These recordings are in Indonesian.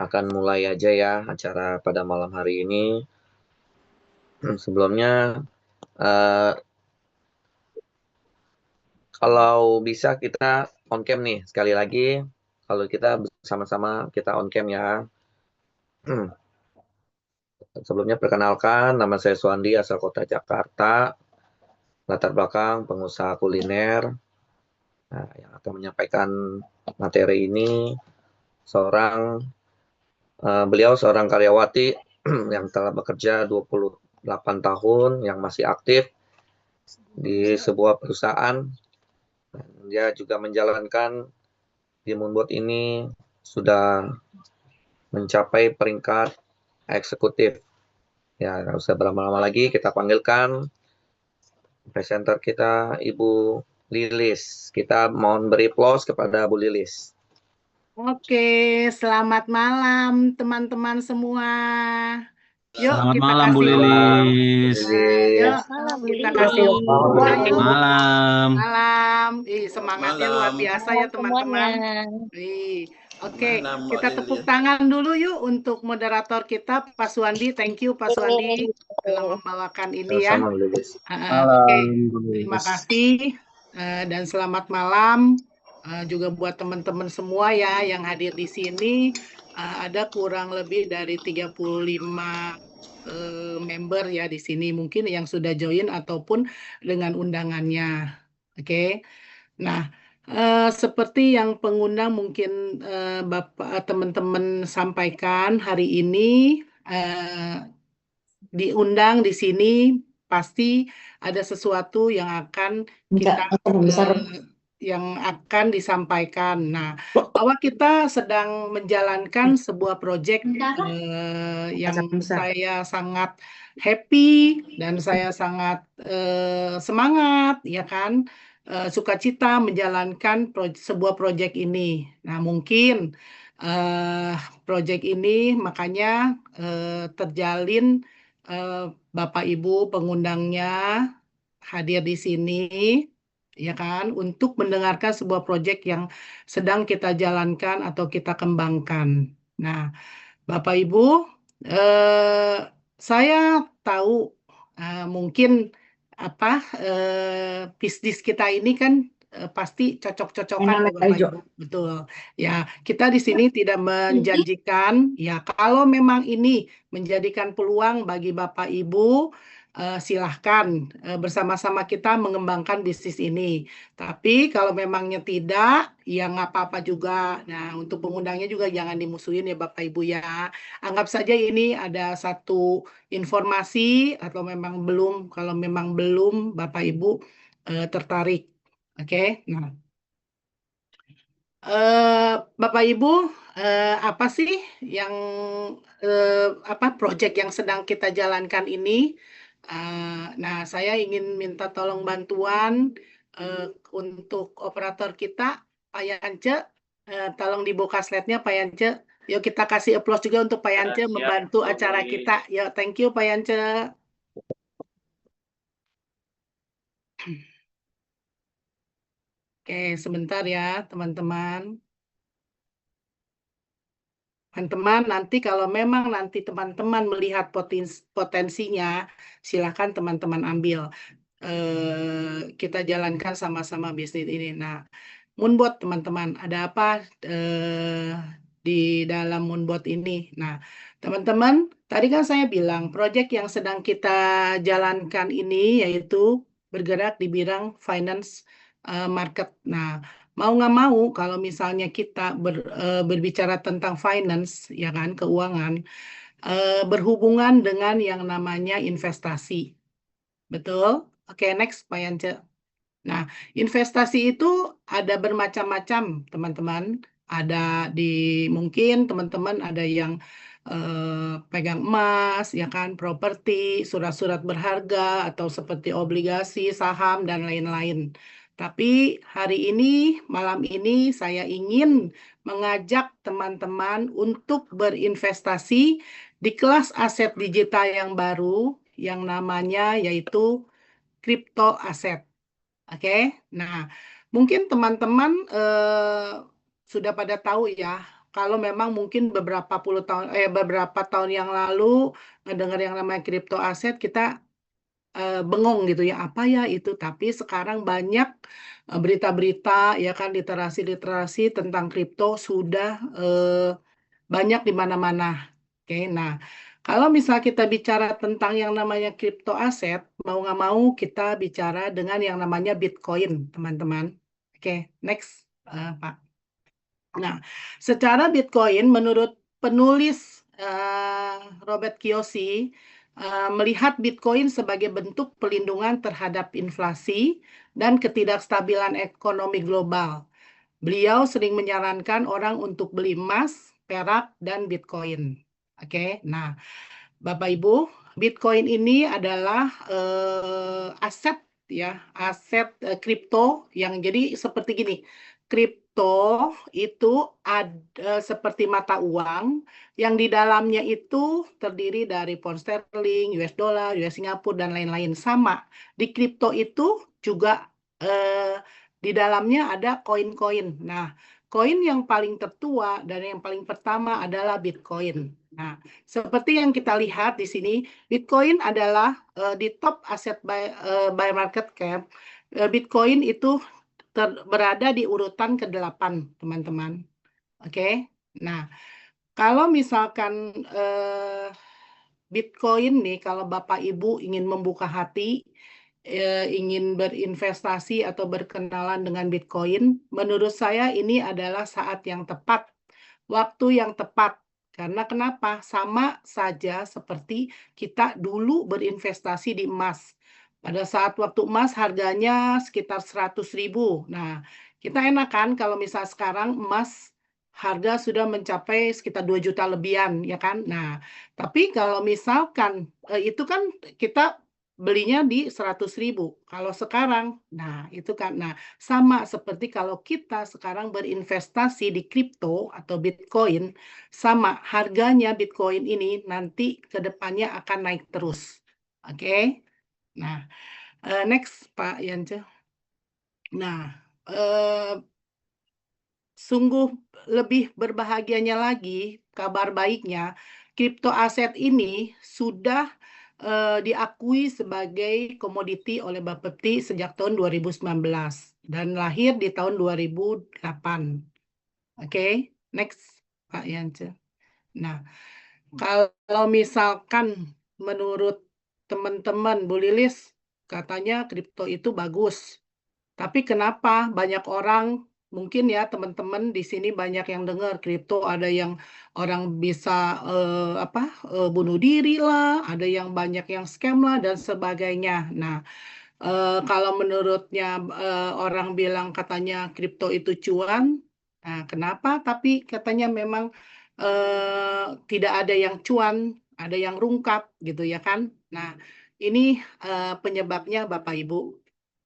akan mulai aja ya acara pada malam hari ini. Sebelumnya, eh, kalau bisa kita on cam nih sekali lagi. Kalau kita bersama-sama kita on cam ya. Sebelumnya perkenalkan, nama saya Suandi asal kota Jakarta. Latar belakang pengusaha kuliner. Nah, yang akan menyampaikan materi ini beliau seorang karyawati yang telah bekerja 28 tahun, yang masih aktif di sebuah perusahaan. Dia juga menjalankan di Moonbot ini sudah mencapai peringkat eksekutif. Ya, nggak usah berlama-lama lagi, kita panggilkan presenter kita, Ibu Lilis. Kita mohon beri applause kepada Bu Lilis. Oke, selamat malam teman-teman semua. Yuk Selamat kita malam Bu kasih Lilis. yuk Malam Bu kita Lilis. kasih ayo Malam. malam. Semangatnya luar biasa ya teman-teman. Semuanya. Oke, kita tepuk tangan dulu yuk untuk moderator kita Pak Suwandi. Thank you Pak Suwandi telah membawakan ini ya. Sama Bu Lilis. Oke, Bu terima Lilis. kasih dan selamat malam juga buat teman-teman semua ya yang hadir di sini. Ada kurang lebih dari 35 member ya di sini, mungkin yang sudah join ataupun dengan undangannya. Oke. Nah, seperti yang pengundang mungkin Bapak teman-teman sampaikan hari ini diundang di sini pasti ada sesuatu yang akan kita yang akan disampaikan. Nah, bahwa kita sedang menjalankan sebuah proyek yang saya sangat happy dan saya sangat semangat, ya kan, sukacita menjalankan sebuah proyek ini. Nah, mungkin proyek ini makanya terjalin Bapak Ibu pengundangnya hadir di sini, ya kan, untuk mendengarkan sebuah proyek yang sedang kita jalankan atau kita kembangkan. Nah, Bapak Ibu, saya tahu mungkin bisnis kita ini kan pasti cocok-cocokan ya Bapak Ibu. Betul. Ya, kita di sini tidak menjanjikan ya kalau memang ini menjadikan peluang bagi Bapak Ibu silahkan bersama-sama kita mengembangkan bisnis ini. Tapi kalau memangnya tidak, ya nggak apa-apa juga. Nah, untuk pengundangnya juga jangan dimusuhin ya Bapak Ibu ya. Anggap saja ini ada satu informasi atau memang belum, kalau memang belum Bapak Ibu tertarik. Oke. Nah, Bapak Ibu, apa sih yang proyek yang sedang kita jalankan ini? Nah, saya ingin minta tolong bantuan untuk operator kita, Pak Yance. Tolong dibuka slide-nya, Pak Yance. Yuk kita kasih applause juga untuk Pak Yance membantu acara kita. Yuk, thank you Pak Yance. Oke, sebentar ya teman-teman. Teman-teman, nanti kalau memang nanti teman-teman melihat potensinya, silakan teman-teman ambil. Kita jalankan sama-sama bisnis ini. Nah, Moonbot teman-teman, ada apa di dalam Moonbot ini? Nah, teman-teman, tadi kan saya bilang proyek yang sedang kita jalankan ini yaitu bergerak di bidang finance market. Nah, mau nggak mau kalau misalnya kita berbicara tentang finance, ya kan, keuangan, berhubungan dengan yang namanya investasi. Betul? Oke, next Pak Yance. Nah, investasi itu ada bermacam-macam, teman-teman. Ada mungkin teman-teman ada yang pegang emas, ya kan, properti, surat-surat berharga, atau seperti obligasi, saham, dan lain-lain. Tapi hari ini, malam ini, saya ingin mengajak teman-teman untuk berinvestasi di kelas aset digital yang baru, yang namanya yaitu crypto aset. Oke, nah mungkin teman-teman sudah pada tahu ya kalau memang mungkin beberapa tahun yang lalu ngedengar yang namanya kripto aset, kita bengong gitu ya, apa ya itu. Tapi sekarang banyak berita-berita ya kan, literasi-literasi tentang kripto sudah banyak di mana-mana. Oke, nah kalau misal kita bicara tentang yang namanya kripto aset, mau nggak mau kita bicara dengan yang namanya Bitcoin, teman-teman. Oke, next, Pak. Nah, secara Bitcoin menurut penulis Robert Kiyosaki melihat Bitcoin sebagai bentuk pelindungan terhadap inflasi dan ketidakstabilan ekonomi global. Beliau sering menyarankan orang untuk beli emas, perak, dan Bitcoin. Oke, nah Bapak Ibu, Bitcoin ini adalah aset ya, aset kripto yang jadi seperti gini. Kripto itu ada seperti mata uang yang di dalamnya itu terdiri dari pound sterling, US dollar, US Singapura dan lain-lain sama. Di kripto itu juga di dalamnya ada koin-koin. Nah, koin yang paling tertua dan yang paling pertama adalah Bitcoin. Nah, seperti yang kita lihat di sini, Bitcoin adalah di top aset by market cap. Bitcoin itu berada di urutan ke-8, teman-teman. Oke. Nah, kalau misalkan Bitcoin nih, kalau Bapak Ibu ingin membuka hati, ingin berinvestasi atau berkenalan dengan Bitcoin, menurut saya ini adalah saat yang tepat, waktu yang tepat. Karena kenapa? Sama saja seperti kita dulu berinvestasi di emas. Pada saat waktu emas harganya sekitar 100.000. Nah, kita enak kan kalau misal sekarang emas harga sudah mencapai sekitar 2 juta lebihan, ya kan? Nah, tapi kalau misalkan itu kan kita belinya di 100.000. Kalau sekarang, nah itu kan, nah sama seperti kalau kita sekarang berinvestasi di kripto atau Bitcoin, sama harganya Bitcoin ini nanti ke depannya akan naik terus. Oke. Nah, next Pak Yance. Nah, sungguh lebih berbahagianya lagi, kabar baiknya, kripto aset ini sudah diakui sebagai komoditi oleh Bapepti sejak tahun 2019 dan lahir di tahun 2008. Oke, next Pak Yance. Nah, kalau misalkan menurut teman-teman Bu Lilis, katanya kripto itu bagus. Tapi kenapa banyak orang, mungkin ya teman-teman di sini banyak yang dengar kripto, ada yang orang bisa bunuh diri lah, ada yang banyak yang scam lah dan sebagainya. Nah, kalau menurutnya orang bilang katanya kripto itu cuan, nah kenapa? Tapi katanya memang tidak ada yang cuan, ada yang rungkap gitu ya kan. Nah, ini penyebabnya Bapak Ibu.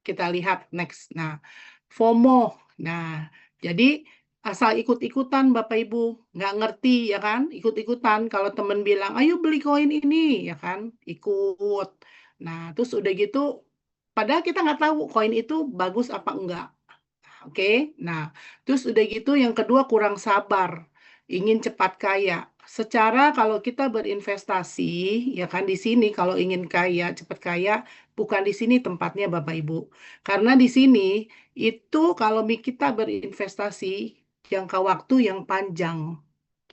Kita lihat next. Nah, FOMO. Nah, jadi asal ikut-ikutan Bapak Ibu, nggak ngerti ya kan, ikut-ikutan. Kalau temen bilang, ayo beli koin ini, ya kan, ikut. Nah, terus udah gitu, padahal kita nggak tahu koin itu bagus apa enggak. Oke, nah, terus udah gitu yang kedua kurang sabar, ingin cepat kaya. Secara kalau kita berinvestasi, ya kan di sini kalau ingin kaya, cepat kaya, bukan di sini tempatnya Bapak Ibu. Karena di sini itu kalau kita berinvestasi jangka waktu yang panjang,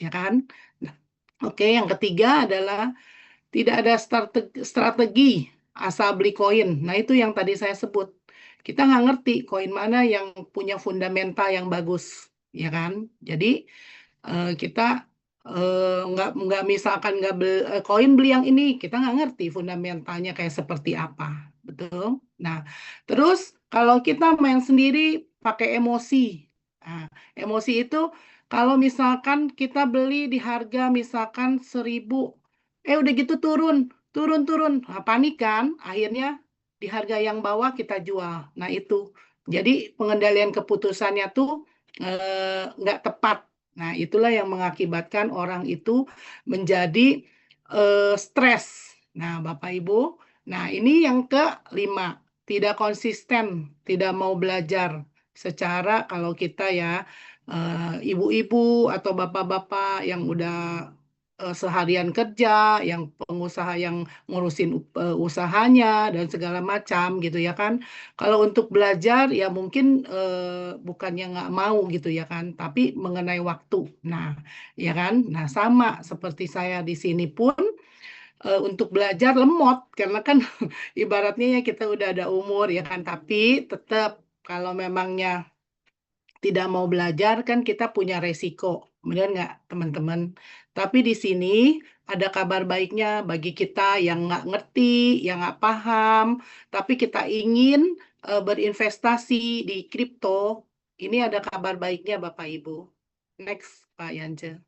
ya kan? Nah, oke, yang ketiga adalah tidak ada strategi asal beli koin. Nah, itu yang tadi saya sebut. Kita nggak ngerti koin mana yang punya fundamental yang bagus, ya kan? Jadi kita nggak misalkan nggak beli koin beli yang ini, kita nggak ngerti fundamentalnya kayak seperti apa, betul? Nah, terus kalau kita main sendiri pakai emosi, nah, emosi itu kalau misalkan kita beli di harga misalkan 1.000, udah gitu turun, turun, turun, nah, panik kan? Akhirnya di harga yang bawah kita jual. Nah itu, jadi pengendalian keputusannya tuh nggak tepat. Nah, itulah yang mengakibatkan orang itu menjadi stres. Nah, Bapak Ibu, nah ini yang kelima, tidak konsisten, tidak mau belajar secara kalau kita ya ibu-ibu atau bapak-bapak yang udah seharian kerja, yang pengusaha yang ngurusin usahanya dan segala macam gitu ya kan. Kalau untuk belajar ya mungkin bukannya nggak mau gitu ya kan, tapi mengenai waktu. Nah, ya kan. Nah, sama seperti saya di sini pun untuk belajar lemot karena kan ibaratnya ya kita udah ada umur ya kan, tapi tetap kalau memangnya tidak mau belajar kan kita punya resiko, benar nggak teman-teman? Tapi di sini ada kabar baiknya bagi kita yang nggak ngerti, yang nggak paham, tapi kita ingin berinvestasi di kripto. Ini ada kabar baiknya Bapak Ibu. Next, Pak Yance.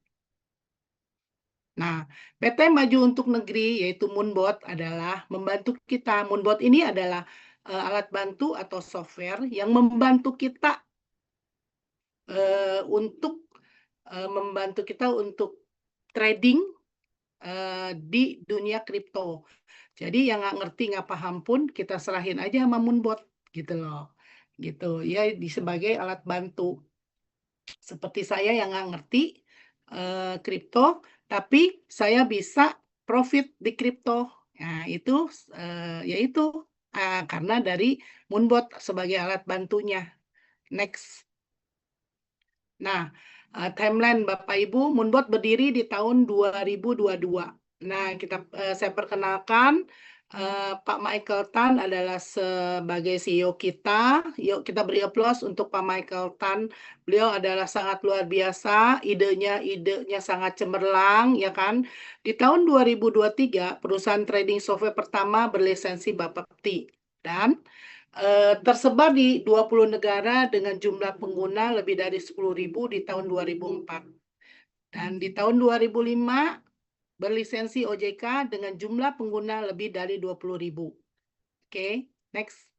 Nah, PT Maju untuk Negeri yaitu Moonbot adalah membantu kita. Moonbot ini adalah alat bantu atau software yang membantu kita untuk membantu kita untuk trading di dunia kripto. Jadi yang nggak ngerti nggak paham pun kita serahin aja sama Moonbot gitu loh. Gitu ya sebagai alat bantu. Seperti saya yang nggak ngerti kripto, tapi saya bisa profit di kripto. Nah, itu yaitu karena dari Moonbot sebagai alat bantunya. Next. Nah, timeline Bapak Ibu, Moonbot berdiri di tahun 2022. Nah, saya perkenalkan Pak Michael Tan adalah sebagai CEO kita. Yuk kita beri aplaus untuk Pak Michael Tan. Beliau adalah sangat luar biasa, idenya sangat cemerlang, ya kan. Di tahun 2023, perusahaan trading software pertama berlisensi Bapepti. Dan tersebar di 20 negara dengan jumlah pengguna lebih dari 10.000 di tahun 2004. Dan di tahun 2005 berlisensi OJK dengan jumlah pengguna lebih dari 20.000. Oke, next.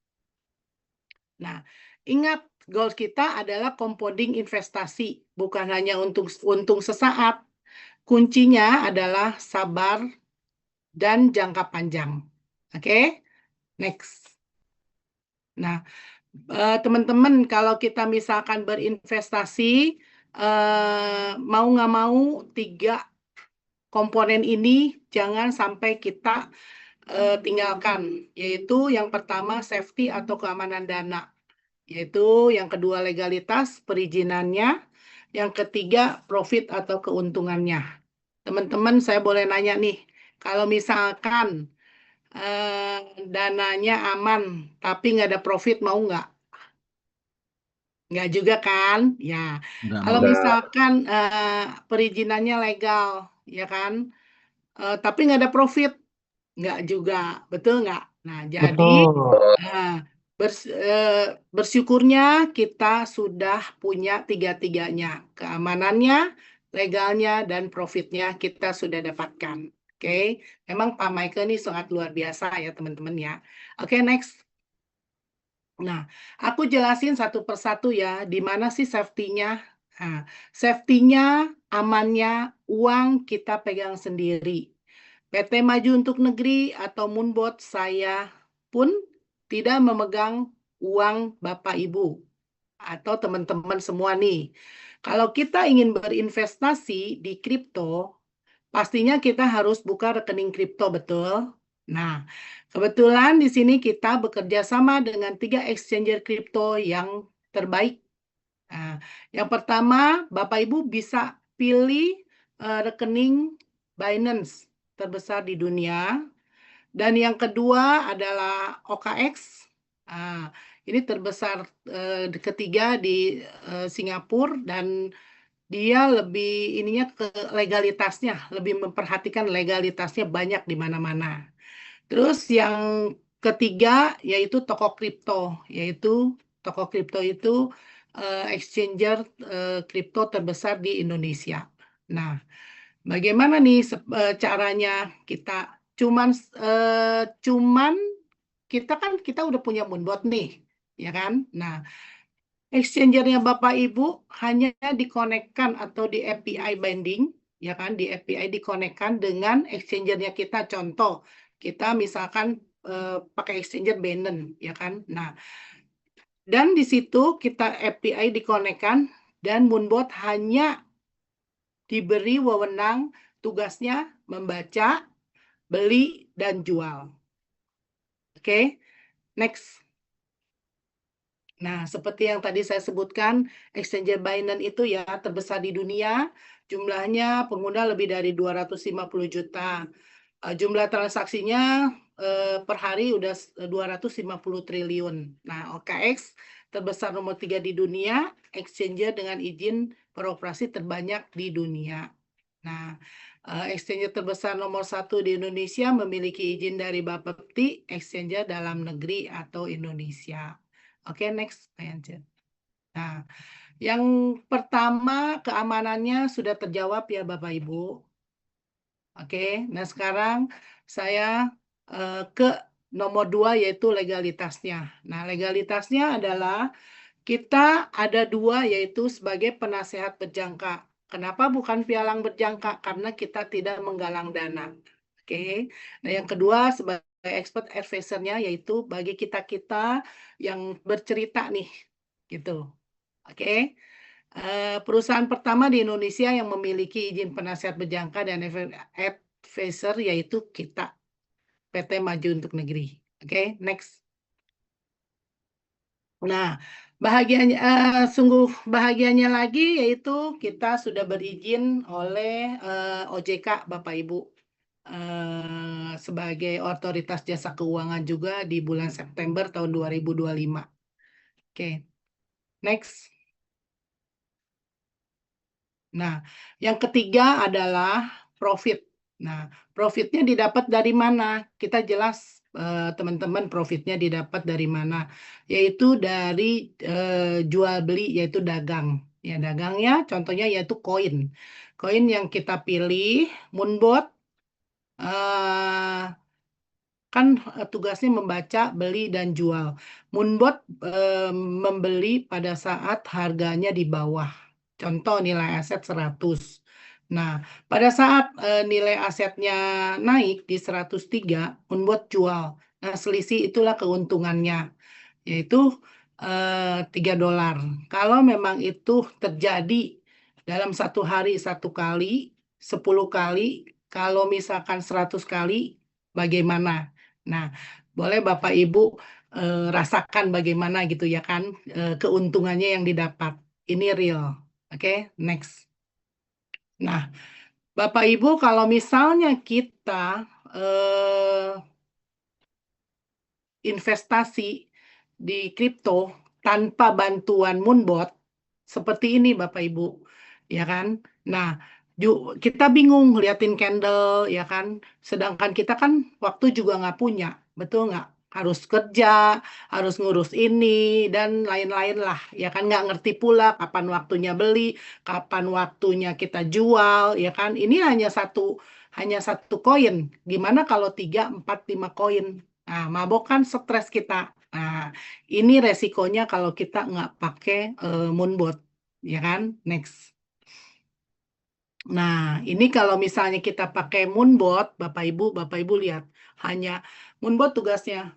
Nah, ingat goal kita adalah compounding investasi, bukan hanya untung sesaat. Kuncinya adalah sabar dan jangka panjang. Oke, next. Nah, teman-teman, kalau kita misalkan berinvestasi, mau nggak mau 3 komponen ini jangan sampai kita tinggalkan, yaitu yang pertama safety atau keamanan dana, yaitu yang kedua legalitas perizinannya, yang ketiga profit atau keuntungannya. Teman-teman, saya boleh nanya nih, kalau misalkan dananya aman tapi nggak ada profit, mau nggak? Nggak juga kan? Ya, kalau Enggak. misalkan perizinannya legal, ya kan? Tapi nggak ada profit, nggak juga, betul nggak? Nah, jadi Betul. nah, bersyukurnya kita sudah punya tiga-tiganya, keamanannya, legalnya, dan profitnya kita sudah dapatkan. Oke, memang Pak Michael ini sangat luar biasa ya teman-teman ya. Oke, next. Nah, aku jelasin satu persatu ya, di mana sih safety-nya? Nah, safety-nya, amannya, uang kita pegang sendiri. PT Maju untuk Negeri atau Moonbot saya pun tidak memegang uang Bapak Ibu atau teman-teman semua nih. Kalau kita ingin berinvestasi di kripto, pastinya kita harus buka rekening kripto, betul? Nah, kebetulan di sini kita bekerja sama dengan 3 exchanger kripto yang terbaik. Nah, yang pertama, Bapak Ibu bisa pilih rekening Binance terbesar di dunia. Dan yang kedua adalah OKX. Nah, ini terbesar ketiga di Singapura dan dia lebih ininya ke legalitasnya, lebih memperhatikan legalitasnya banyak di mana-mana. Terus yang ketiga yaitu toko kripto, yaitu toko kripto itu exchanger kripto terbesar di Indonesia. Nah, bagaimana nih caranya kita cuman kita udah punya Moonbot nih, ya kan? Nah, exchangernya Bapak Ibu hanya dikonekkan atau di API binding, ya kan? Di API dikonekkan dengan exchangernya kita. Contoh, kita misalkan pakai exchanger Binance, ya kan? Nah, dan di situ kita API dikonekkan dan Moonbot hanya diberi wewenang tugasnya membaca, beli, dan jual. Oke, next. Nah, seperti yang tadi saya sebutkan, exchanger Binance itu ya terbesar di dunia, jumlahnya pengguna lebih dari 250 juta. Jumlah transaksinya per hari udah 250 triliun. Nah, OKX terbesar nomor 3 di dunia, exchanger dengan izin beroperasi terbanyak di dunia. Nah, exchanger terbesar nomor 1 di Indonesia memiliki izin dari Bapepti, exchanger dalam negeri atau Indonesia. Oke, next. Nah, yang pertama keamanannya sudah terjawab ya Bapak Ibu. Oke, nah sekarang saya ke nomor 2 yaitu legalitasnya. Nah, legalitasnya adalah kita ada 2 yaitu sebagai penasehat berjangka. Kenapa bukan pialang berjangka? Karena kita tidak menggalang dana. Oke. Nah, yang kedua sebagai expert advisor-nya yaitu bagi kita-kita yang bercerita nih, gitu. Oke. Perusahaan pertama di Indonesia yang memiliki izin penasehat berjangka dan advisor yaitu kita, PT Maju Untuk Negeri. Oke, next. Nah, bahagianya sungguh bahagianya lagi yaitu kita sudah berizin oleh OJK Bapak Ibu sebagai otoritas jasa keuangan juga di bulan September tahun 2025. Oke. Next. Nah, yang ketiga adalah profit. Nah, profitnya didapat dari mana? Kita jelas teman-teman profitnya didapat dari mana? Yaitu dari jual beli, yaitu dagang. Ya, dagangnya contohnya yaitu koin. Koin yang kita pilih, Moonbot, kan tugasnya membaca, beli, dan jual. Moonbot membeli pada saat harganya di bawah. Contoh nilai aset 100. Nah, pada saat nilai asetnya naik di 103, Moonbot jual. Nah, selisih itulah keuntungannya, yaitu $3. Kalau memang itu terjadi dalam satu hari 1 kali, 10 kali, kalau misalkan 100 kali, bagaimana? Nah, boleh Bapak Ibu rasakan bagaimana gitu ya kan keuntungannya yang didapat. Ini real. Oke, next. Nah, Bapak Ibu kalau misalnya kita investasi di kripto tanpa bantuan Moonbot seperti ini Bapak Ibu, ya kan? Nah, kita bingung liatin candle, ya kan? Sedangkan kita kan waktu juga nggak punya, betul nggak? Harus kerja, harus ngurus ini dan lain-lain lah, ya kan? Nggak ngerti pula kapan waktunya beli, kapan waktunya kita jual, ya kan? Ini hanya satu koin. Gimana kalau 3, 4, 5 koin? Nah, mabok kan stres kita. Nah, ini resikonya kalau kita nggak pakai Moonbot, ya kan? Next. Nah, ini kalau misalnya kita pakai Moonbot, Bapak Ibu lihat, hanya Moonbot tugasnya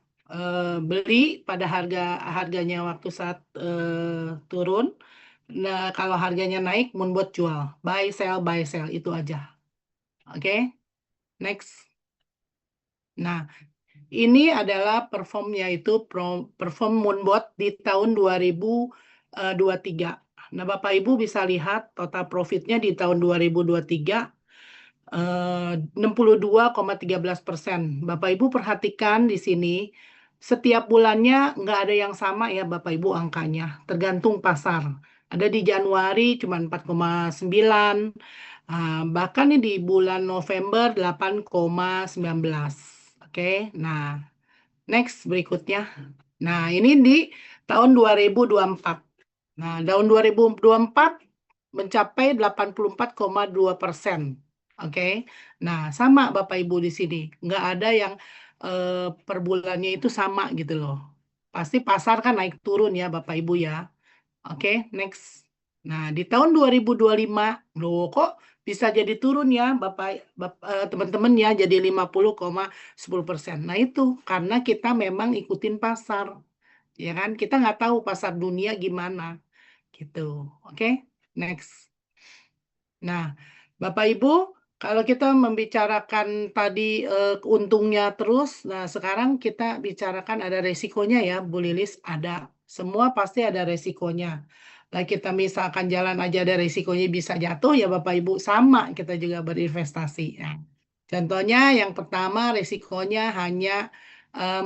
beli pada harganya waktu saat turun. Nah, kalau harganya naik, Moonbot jual. Buy, sell, itu aja. Oke, next. Nah, ini adalah perform yaitu perform Moonbot di tahun 2023. Nah, Bapak Ibu bisa lihat total profitnya di tahun 2023 62,13%. Bapak Ibu perhatikan di sini setiap bulannya nggak ada yang sama ya Bapak Ibu angkanya, tergantung pasar. Ada di Januari cuma 4,9, bahkan nih di bulan November 8,19. Oke, nah next berikutnya. Nah, ini di tahun 2024. Nah, tahun 2024 mencapai 84,2%. Oke. Nah, sama Bapak Ibu di sini. Nggak ada yang per bulannya itu sama gitu loh. Pasti pasar kan naik turun ya Bapak Ibu ya. Oke, next. Nah, di tahun 2025, loh kok bisa jadi turun ya teman-teman ya, jadi 50,10%. Nah, itu karena kita memang ikutin pasar. Ya kan? Kita nggak tahu pasar dunia gimana. Gitu. Oke? Next. Nah, Bapak Ibu, kalau kita membicarakan tadi untungnya terus, nah sekarang kita bicarakan ada resikonya ya, Bu Lilis, ada. Semua pasti ada resikonya. Lah kita misalkan jalan aja ada resikonya bisa jatuh ya Bapak Ibu, sama kita juga berinvestasi. Nah, contohnya yang pertama resikonya hanya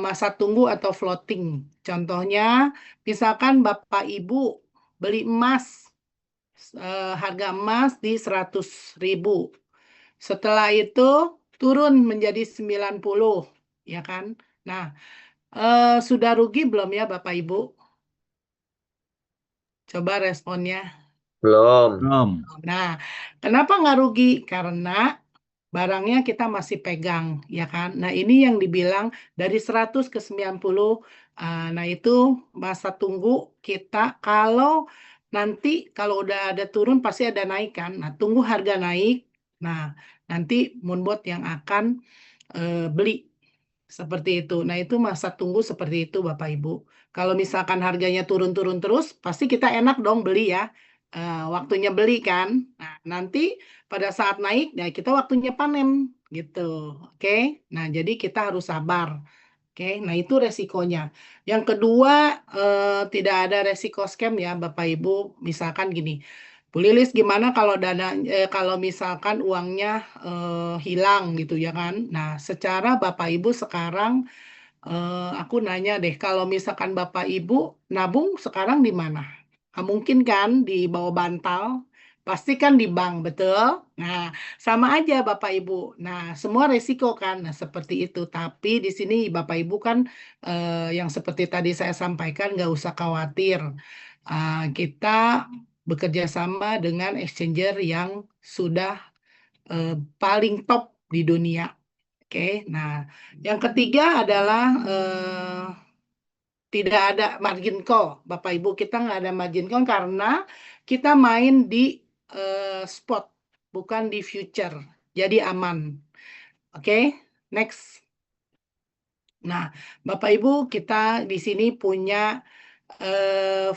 masa tunggu atau floating. Contohnya, misalkan Bapak Ibu beli emas harga emas di 100.000. Setelah itu turun menjadi 90, ya kan? Nah, sudah rugi belum ya Bapak Ibu? Coba responnya. Belum. Belum. Nah, kenapa nggak rugi? Karena barangnya kita masih pegang, ya kan? Nah, ini yang dibilang dari 100 ke 90. Nah, itu masa tunggu kita kalau nanti kalau udah ada turun pasti ada naik kan. Nah, tunggu harga naik. Nah, nanti Moonbot yang akan beli seperti itu. Nah, itu masa tunggu seperti itu Bapak Ibu. Kalau misalkan harganya turun-turun terus, pasti kita enak dong beli ya. Waktunya beli kan. Nah, nanti pada saat naik, ya kita waktunya panen gitu. Oke. Nah, jadi kita harus sabar. Oke. Nah, itu resikonya. Yang kedua, tidak ada resiko scam ya Bapak Ibu. Misalkan gini, Bu Lilis gimana kalau kalau misalkan uangnya hilang gitu ya kan. Nah, secara Bapak Ibu sekarang aku nanya deh, kalau misalkan Bapak Ibu nabung sekarang di mana? Mungkin kan di bawah bantal, pasti kan di bank, betul? Nah, sama aja Bapak Ibu. Nah, semua resiko kan, nah seperti itu. Tapi di sini Bapak Ibu kan yang seperti tadi saya sampaikan nggak usah khawatir. Kita bekerja sama dengan exchanger yang sudah paling top di dunia. Oke, nah yang ketiga adalah tidak ada margin call. Bapak Ibu kita nggak ada margin call karena kita main di spot, bukan di future. Jadi aman. Oke, next. Nah, Bapak Ibu kita di sini punya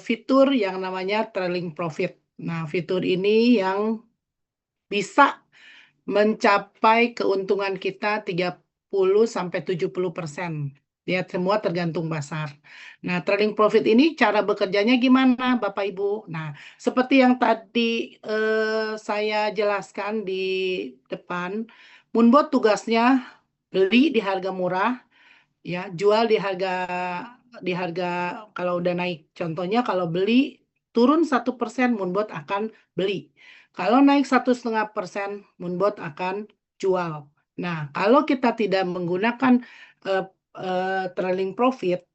fitur yang namanya trailing profit. Nah, fitur ini yang bisa mencapai keuntungan kita 30-70%. Ya, semua tergantung pasar. Nah, trading profit ini cara bekerjanya gimana, Bapak Ibu? Nah, seperti yang tadi saya jelaskan di depan, Moonbot tugasnya beli di harga murah, ya, jual di harga kalau udah naik. Contohnya kalau beli turun 1%, Moonbot akan beli. Kalau naik 1,5%, Moonbot akan jual. Nah, kalau kita tidak menggunakan trailing profit,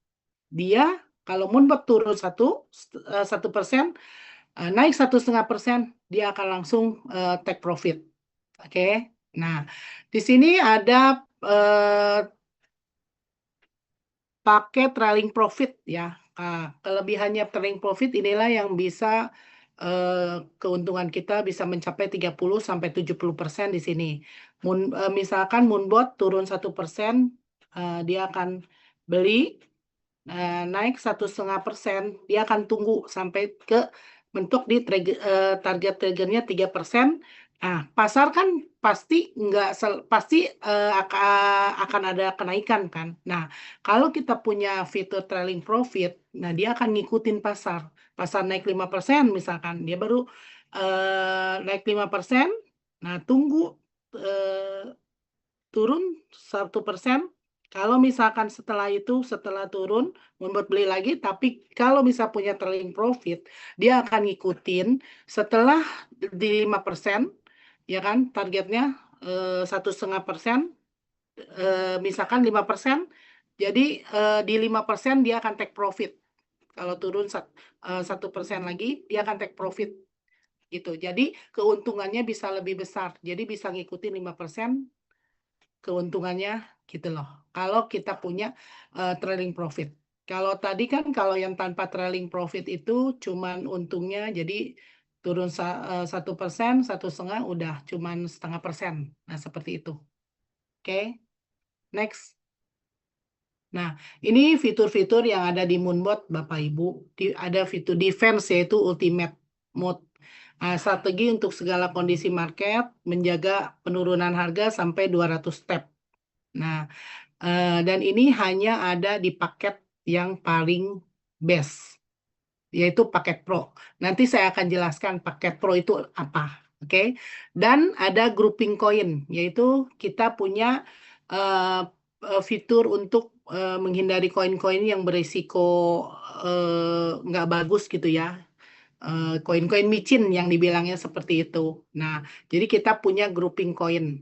dia kalau Moonbot turun 1%, naik 1,5%, dia akan langsung take profit. Oke. Nah, di sini ada pakai trailing profit ya. Kelebihannya trailing profit inilah yang bisa keuntungan kita bisa mencapai 30-70% di sini. Misalkan Moonbot turun 1%, dia akan beli, naik 1,5%, dia akan tunggu sampai ke bentuk di target triggernya 3%. Nah, pasar kan pasti pasti akan ada kenaikan kan. Nah, kalau kita punya fitur trailing profit, nah dia akan ngikutin pasar. Pasar naik 5% misalkan, dia baru naik 5%, nah tunggu turun 1%. Kalau misalkan setelah turun, membuat beli lagi, tapi kalau bisa punya trailing profit, dia akan ngikutin setelah di 5%, ya kan, targetnya 1,5%, misalkan 5%, jadi di 5% dia akan take profit. Kalau turun 1% lagi, dia akan take profit. Gitu. Jadi keuntungannya bisa lebih besar. Jadi bisa ngikutin 5%, keuntungannya gitu loh. Kalau kita punya trailing profit. Kalau tadi kan kalau yang tanpa trailing profit itu cuman untungnya jadi turun 1%, 1,5 udah cuman 0,5%. Nah seperti itu. Oke, next. Nah ini fitur-fitur yang ada di Moonbot Bapak Ibu. Ada fitur defense yaitu ultimate mode. Strategi untuk segala kondisi market, menjaga penurunan harga sampai 200 step. Nah, dan ini hanya ada di paket yang paling best, yaitu paket Pro. Nanti saya akan jelaskan paket Pro itu apa. Oke. Dan ada grouping coin, yaitu kita punya fitur untuk menghindari koin-koin yang berisiko nggak bagus gitu ya. Koin-koin micin yang dibilangnya seperti itu. Nah, jadi kita punya grouping coin.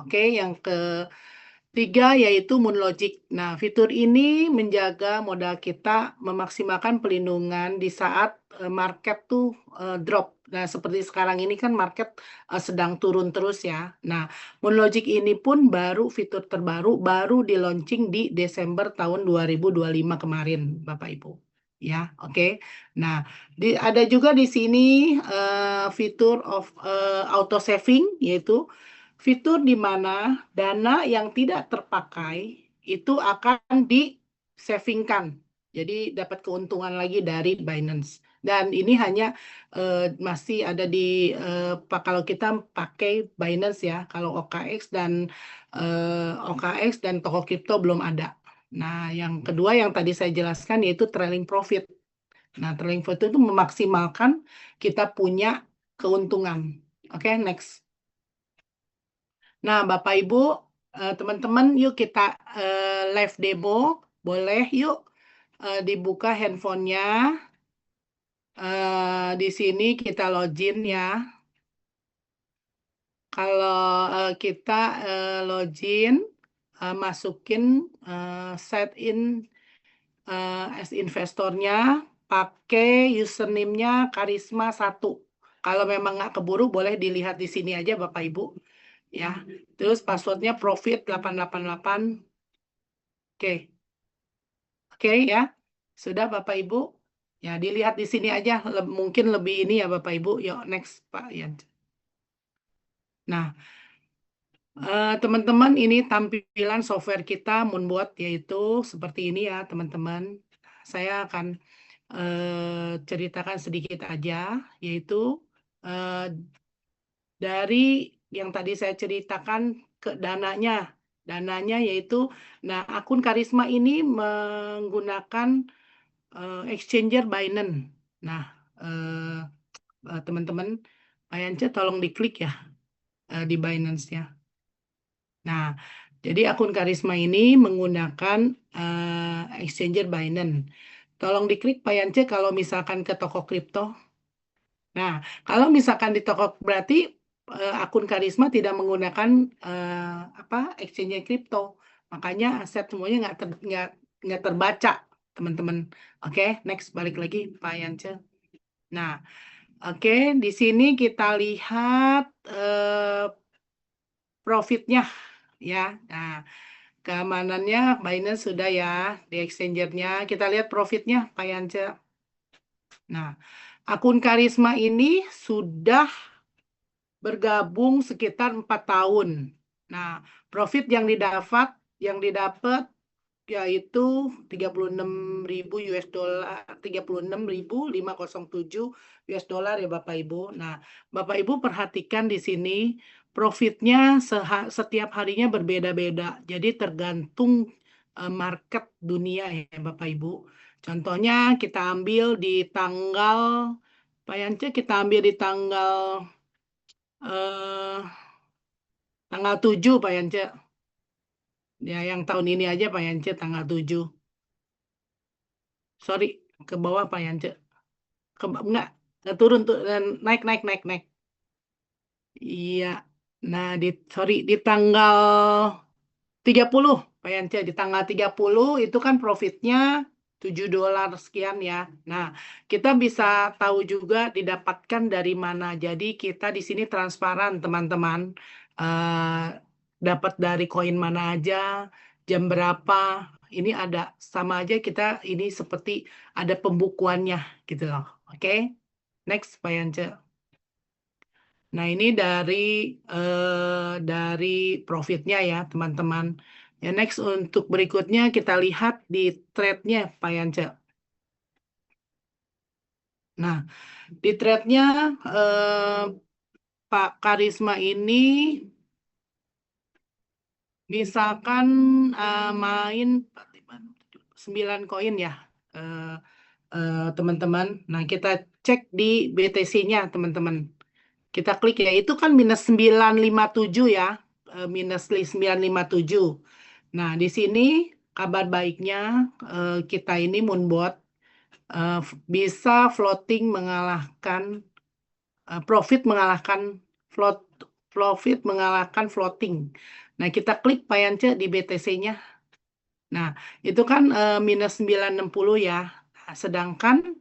Oke, yang ketiga yaitu Moonlogic. Nah, fitur ini menjaga modal kita, memaksimalkan pelindungan di saat market tuh drop. Nah, seperti sekarang ini kan market sedang turun terus ya. Nah, Moonlogic ini pun fitur terbaru, baru di launching di Desember tahun 2025 kemarin, Bapak Ibu. Ya, oke. Nah, ada juga di sini fitur of auto saving, yaitu fitur di mana dana yang tidak terpakai itu akan di-savingkan. Jadi dapat keuntungan lagi dari Binance. Dan ini hanya masih ada di kalau kita pakai Binance ya. Kalau OKX dan toko kripto belum ada. Nah, yang kedua yang tadi saya jelaskan yaitu trailing profit. Nah, trailing profit itu memaksimalkan kita punya keuntungan. Oke, next. Nah, Bapak Ibu, teman-teman, yuk kita live demo. Boleh, yuk dibuka handphonenya. Di sini kita login ya. Kalau kita login, masukin set in as investornya, pakai username-nya Karisma 1. Kalau memang nggak keburu, boleh dilihat di sini aja Bapak Ibu. Ya, terus passwordnya profit 888. Oke. Oke ya. Sudah Bapak Ibu? Ya, dilihat di sini aja. Mungkin lebih ini ya Bapak Ibu. Yuk, next Pak Yan. Nah, teman-teman, ini tampilan software kita Moonbot, yaitu seperti ini ya teman-teman. Saya akan ceritakan sedikit aja, yaitu dari yang tadi saya ceritakan ke dananya. Dananya yaitu, nah akun Karisma ini menggunakan exchanger Binance. Nah, teman-teman, Pak Yance tolong diklik ya di Binance-nya. Nah, jadi akun Karisma ini menggunakan exchanger Binance. Tolong diklik Pak Yance kalau misalkan ke toko kripto. Nah, kalau misalkan di toko berarti akun Karisma tidak menggunakan exchange kripto, makanya aset semuanya nggak terbaca, teman-teman. Oke, next balik lagi Pak Yance. Nah, oke, di sini kita lihat profitnya ya. Nah, keamanannya Binance sudah ya di exchangernya. Kita lihat profitnya Pak Yance. Nah, akun Karisma ini sudah bergabung sekitar 4 tahun. Nah, profit yang didapat yaitu 36.000 US dollar, 36.507 US dollar ya Bapak Ibu. Nah, Bapak Ibu perhatikan di sini profitnya setiap harinya berbeda-beda. Jadi tergantung market dunia ya Bapak Ibu. Contohnya kita ambil di tanggal Pak Yance, kita ambil di tanggal 7 Pak Yance. Ya, yang tahun ini aja Pak Yance tanggal 7. Sorry, ke bawah Pak Yance. Enggak, turun tuh dan naik. Iya. Nah, di tanggal 30 Pak Yance, di tanggal 30 itu kan profitnya 7 dolar sekian ya. Nah, kita bisa tahu juga didapatkan dari mana. Jadi kita di sini transparan teman-teman. Dapat dari koin mana aja, jam berapa. Ini ada sama aja kita ini seperti ada pembukuannya gitu loh. Oke. Next Pak Yance. Nah, ini dari profitnya ya, teman-teman. Ya, next untuk berikutnya kita lihat di trade-nya, Pak Yance. Nah, di trade-nya Pak Karisma ini misalkan main 9 koin ya, teman-teman. Nah, kita cek di BTC-nya, teman-teman. Kita klik ya, itu kan minus 957 ya, minus 957. Nah, di sini kabar baiknya kita ini Moonbot bisa floating mengalahkan profit mengalahkan profit mengalahkan floating. Nah, kita klik Pak Yance di BTC-nya. Nah, itu kan minus 960 ya. Nah, sedangkan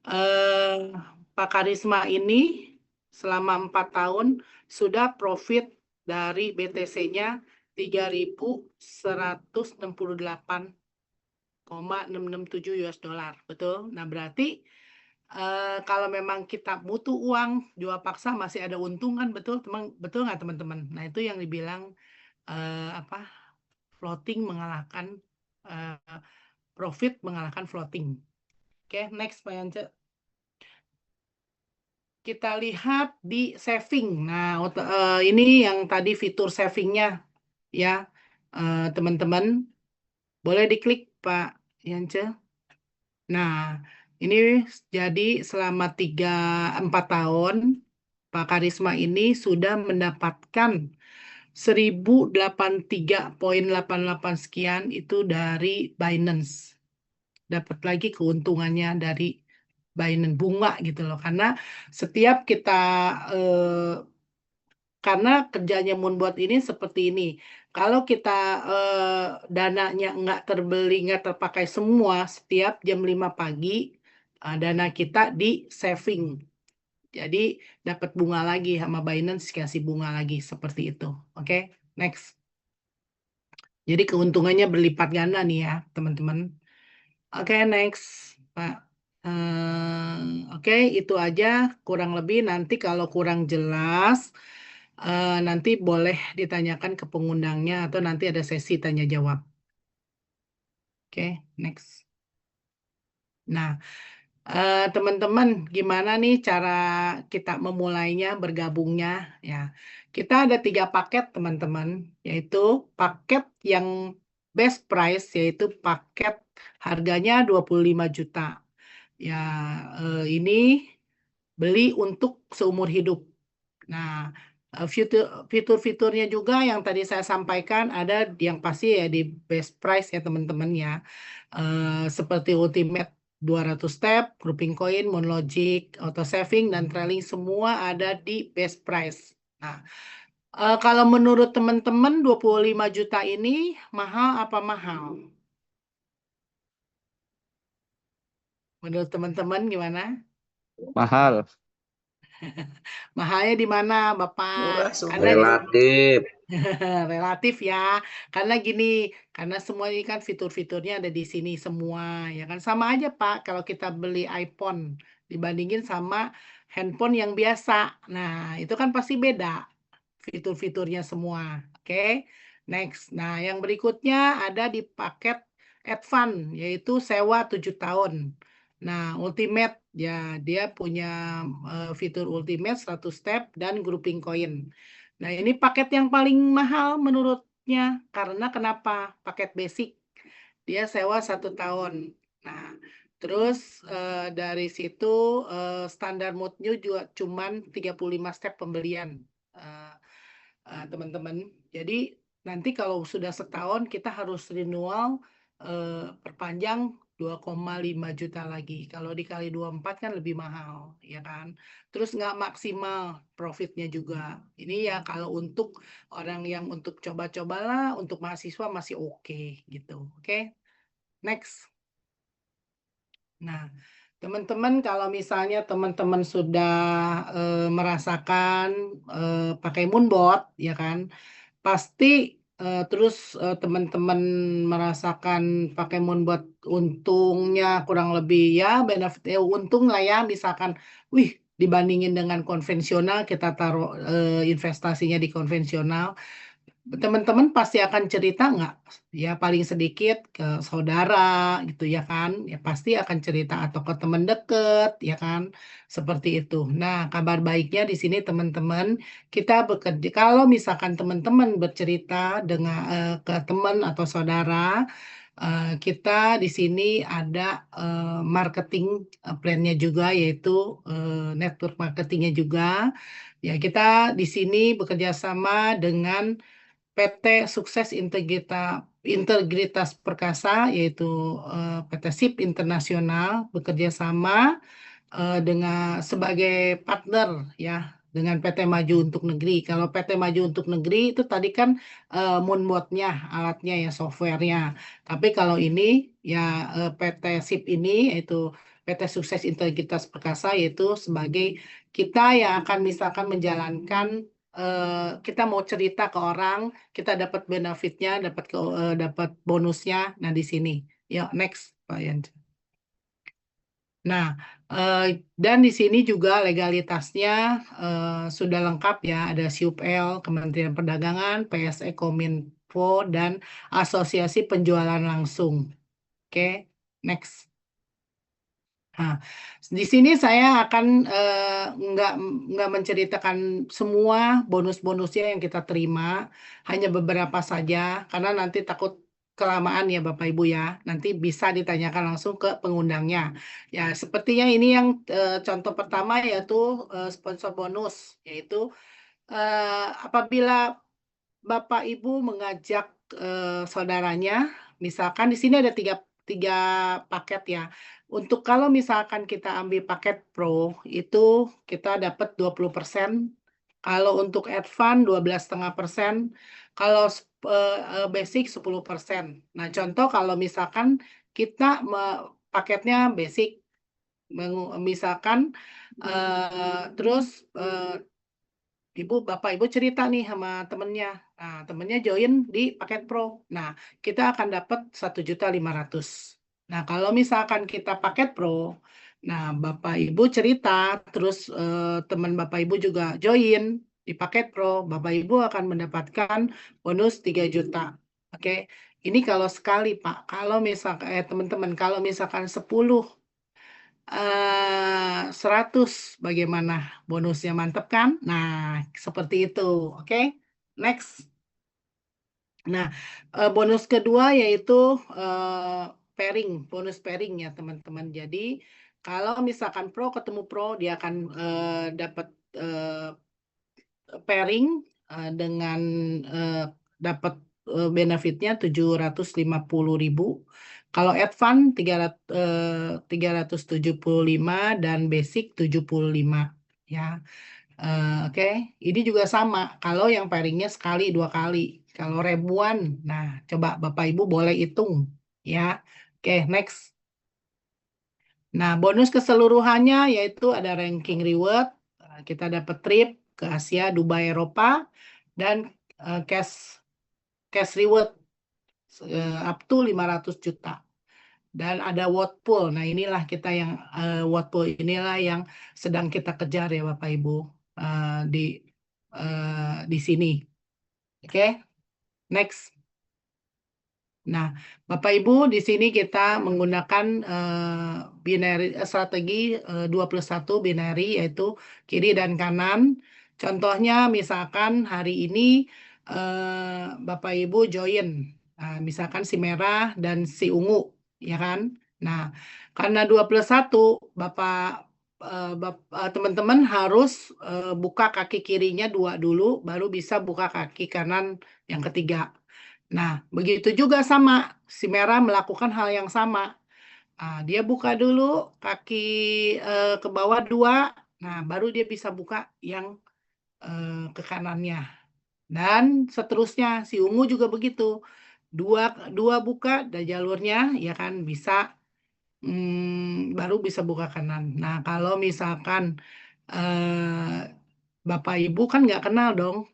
eh, Pak Karisma ini selama 4 tahun sudah profit dari BTC-nya 3.168,667 US dollar. Betul? Nah, berarti kalau memang kita butuh uang jual paksa masih ada untung kan, betul teman, betul nggak teman-teman? Nah, itu yang dibilang apa, floating mengalahkan profit mengalahkan floating. Oke, next Pak Yance. Kita lihat di saving. Nah, ini yang tadi fitur savingnya ya, teman-teman. Boleh diklik Pak Yance. Nah, ini jadi selama 3-4 tahun Pak Karisma ini sudah mendapatkan 1083,88 sekian itu dari Binance. Dapat lagi keuntungannya dari Binance bunga gitu loh. Karena setiap kita karena kerjanya Moonbot ini seperti ini. Kalau kita dananya nggak terbeli, nggak terpakai semua setiap jam 5 pagi, dana kita di saving. Jadi dapat bunga lagi sama Binance kasih bunga lagi seperti itu. Oke, next. Jadi keuntungannya berlipat ganda nih ya, teman-teman. Oke, next, Pak. Oke, itu aja kurang lebih. Nanti kalau kurang jelas, nanti boleh ditanyakan ke pengundangnya atau nanti ada sesi tanya jawab. Oke, next. Nah, teman-teman, gimana nih cara kita memulainya, bergabungnya? Ya, kita ada 3 paket, teman-teman, yaitu paket yang best price, yaitu paket harganya 25 juta. Ya, ini beli untuk seumur hidup. Nah, fitur-fiturnya juga yang tadi saya sampaikan ada yang pasti ya di best price ya teman-teman ya. Seperti Ultimate 200 step, grouping coin, Moonlogic, auto saving dan trailing semua ada di best price. Nah, kalau menurut teman-teman 25 juta ini mahal apa mahal? Menurut teman-teman gimana? Mahal. Mahalnya di mana, Bapak? Murah Karena sebenarnya. Relatif. relatif ya, karena gini, karena semua ini kan fitur-fiturnya ada di sini semua, ya kan sama aja Pak, kalau kita beli iPhone dibandingin sama handphone yang biasa, nah itu kan pasti beda fitur-fiturnya semua. Oke, next. Nah, yang berikutnya ada di paket Advance, yaitu sewa 7 tahun. Nah, Ultimate, ya dia punya fitur Ultimate, 100 step, dan grouping coin. Nah, ini paket yang paling mahal menurutnya. Karena kenapa? Paket basic. Dia sewa 1 tahun. Nah, terus dari situ standar mode-nya juga cuman 35 step pembelian. Teman-teman. Jadi nanti kalau sudah setahun kita harus renewal perpanjang 2,5 juta lagi. Kalau dikali 24 kan lebih mahal, ya kan? Terus nggak maksimal profitnya juga. Ini ya kalau untuk orang yang untuk coba-cobalah, untuk mahasiswa masih oke gitu. Oke, next. Nah, teman-teman kalau misalnya teman-teman sudah merasakan pakai Moonbot, ya kan? Pasti terus teman-teman merasakan pakai Moonbot untungnya kurang lebih ya benefit untung lah ya misalkan wih dibandingin dengan konvensional kita taruh investasinya di konvensional teman-teman pasti akan cerita nggak? Ya paling sedikit ke saudara gitu ya kan? Ya pasti akan cerita atau ke teman deket ya kan? Seperti itu. Nah, kabar baiknya di sini teman-teman, kita bekerja kalau misalkan teman-teman bercerita dengan ke teman atau saudara, kita di sini ada marketing plan-nya juga, yaitu network marketingnya juga. Ya, kita di sini bekerja sama dengan PT Sukses Integritas Perkasa, yaitu PT SIP Internasional, bekerja sama dengan sebagai partner ya dengan PT Maju untuk Negeri. Kalau PT Maju untuk Negeri itu tadi kan moonboard-nya, alatnya ya, software-nya. Tapi kalau ini ya PT SIP ini yaitu PT Sukses Integritas Perkasa, yaitu sebagai kita yang akan misalkan menjalankan, kita mau cerita ke orang, kita dapat benefitnya, dapat bonusnya. Nah, di sini. Yuk, next, Pak Yan. Nah, eh, dan di sini juga legalitasnya sudah lengkap ya, ada SIUPL, Kementerian Perdagangan, PSE Kominfo, dan Asosiasi Penjualan Langsung. Oke, next. Nah, di sini saya akan nggak menceritakan semua bonus-bonusnya yang kita terima, hanya beberapa saja, karena nanti takut kelamaan ya Bapak Ibu ya. Nanti bisa ditanyakan langsung ke pengundangnya. Ya, sepertinya ini yang contoh pertama yaitu sponsor bonus, yaitu apabila Bapak Ibu mengajak saudaranya, misalkan di sini ada tiga paket ya. Untuk kalau misalkan kita ambil paket Pro, itu kita dapat 20%. Kalau untuk Advance 12,5%. Kalau basic 10%. Nah, contoh kalau misalkan kita paketnya basic, misalkan terus Bapak Ibu cerita nih sama temennya. Nah, temennya join di paket Pro. Nah, kita akan dapat 1.500.000. Nah, kalau misalkan kita paket Pro, nah Bapak Ibu cerita, terus teman Bapak Ibu juga join di paket Pro, Bapak Ibu akan mendapatkan bonus 3 juta. Oke, ini kalau sekali Pak. Kalau misalkan teman-teman, kalau misalkan 10 100 bagaimana bonusnya, mantep kan? Nah, seperti itu. Oke, next. Nah, bonus kedua yaitu pairing, bonus pairing ya teman-teman. Jadi kalau misalkan Pro ketemu Pro, dia akan dapat pairing dengan dapat benefitnya 750.000. Kalau Advance 375 dan Basic 75 ya. Oke, ini juga sama. Kalau yang pairingnya sekali, 2 kali. Kalau ribuan, nah coba Bapak Ibu boleh hitung ya. Oke, next. Nah, bonus keseluruhannya yaitu ada ranking reward, kita dapat trip ke Asia, Dubai, Eropa, dan cash reward up to 500 juta. Dan ada world pool. Nah, inilah kita yang world pool inilah yang sedang kita kejar ya Bapak Ibu di sini. Oke, next. Nah, Bapak Ibu, di sini kita menggunakan strategi 21 binary, yaitu kiri dan kanan. Contohnya misalkan hari ini Bapak Ibu join, misalkan si merah dan si ungu, ya kan? Nah, karena 21, teman-teman harus buka kaki kirinya 2 dulu, baru bisa buka kaki kanan yang ketiga. Nah, begitu juga sama, si merah melakukan hal yang sama. Dia buka dulu kaki ke bawah 2, nah baru dia bisa buka yang ke kanannya. Dan seterusnya, si ungu juga begitu. Dua buka dan jalurnya, ya kan, bisa baru bisa buka kanan. Nah, kalau misalkan Bapak Ibu kan nggak kenal dong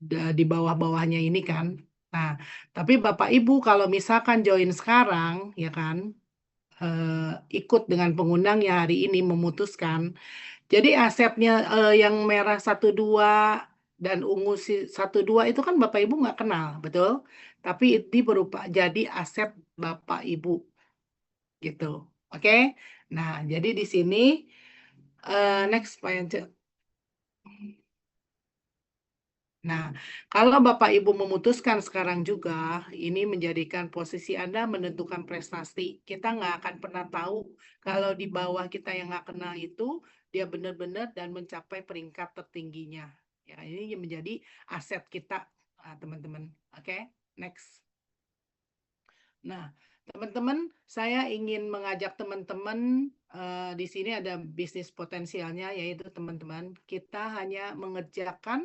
di bawah-bawahnya ini kan. Nah, tapi Bapak Ibu kalau misalkan join sekarang, ya kan, ikut dengan pengundang yang hari ini memutuskan. Jadi asetnya yang merah 1, 2 dan ungu 12 itu kan Bapak Ibu nggak kenal, betul? Tapi ini berupa jadi aset Bapak Ibu, gitu. Oke? Nah, jadi di sini next Pak Yance. Nah, kalau Bapak Ibu memutuskan sekarang juga, ini menjadikan posisi Anda menentukan prestasi. Kita nggak akan pernah tahu kalau di bawah kita yang nggak kenal itu, dia benar-benar dan mencapai peringkat tertingginya. Ya, ini yang menjadi aset kita, teman-teman. Oke, next. Nah, teman-teman, saya ingin mengajak teman-teman di sini ada bisnis potensialnya, yaitu teman-teman kita hanya mengerjakan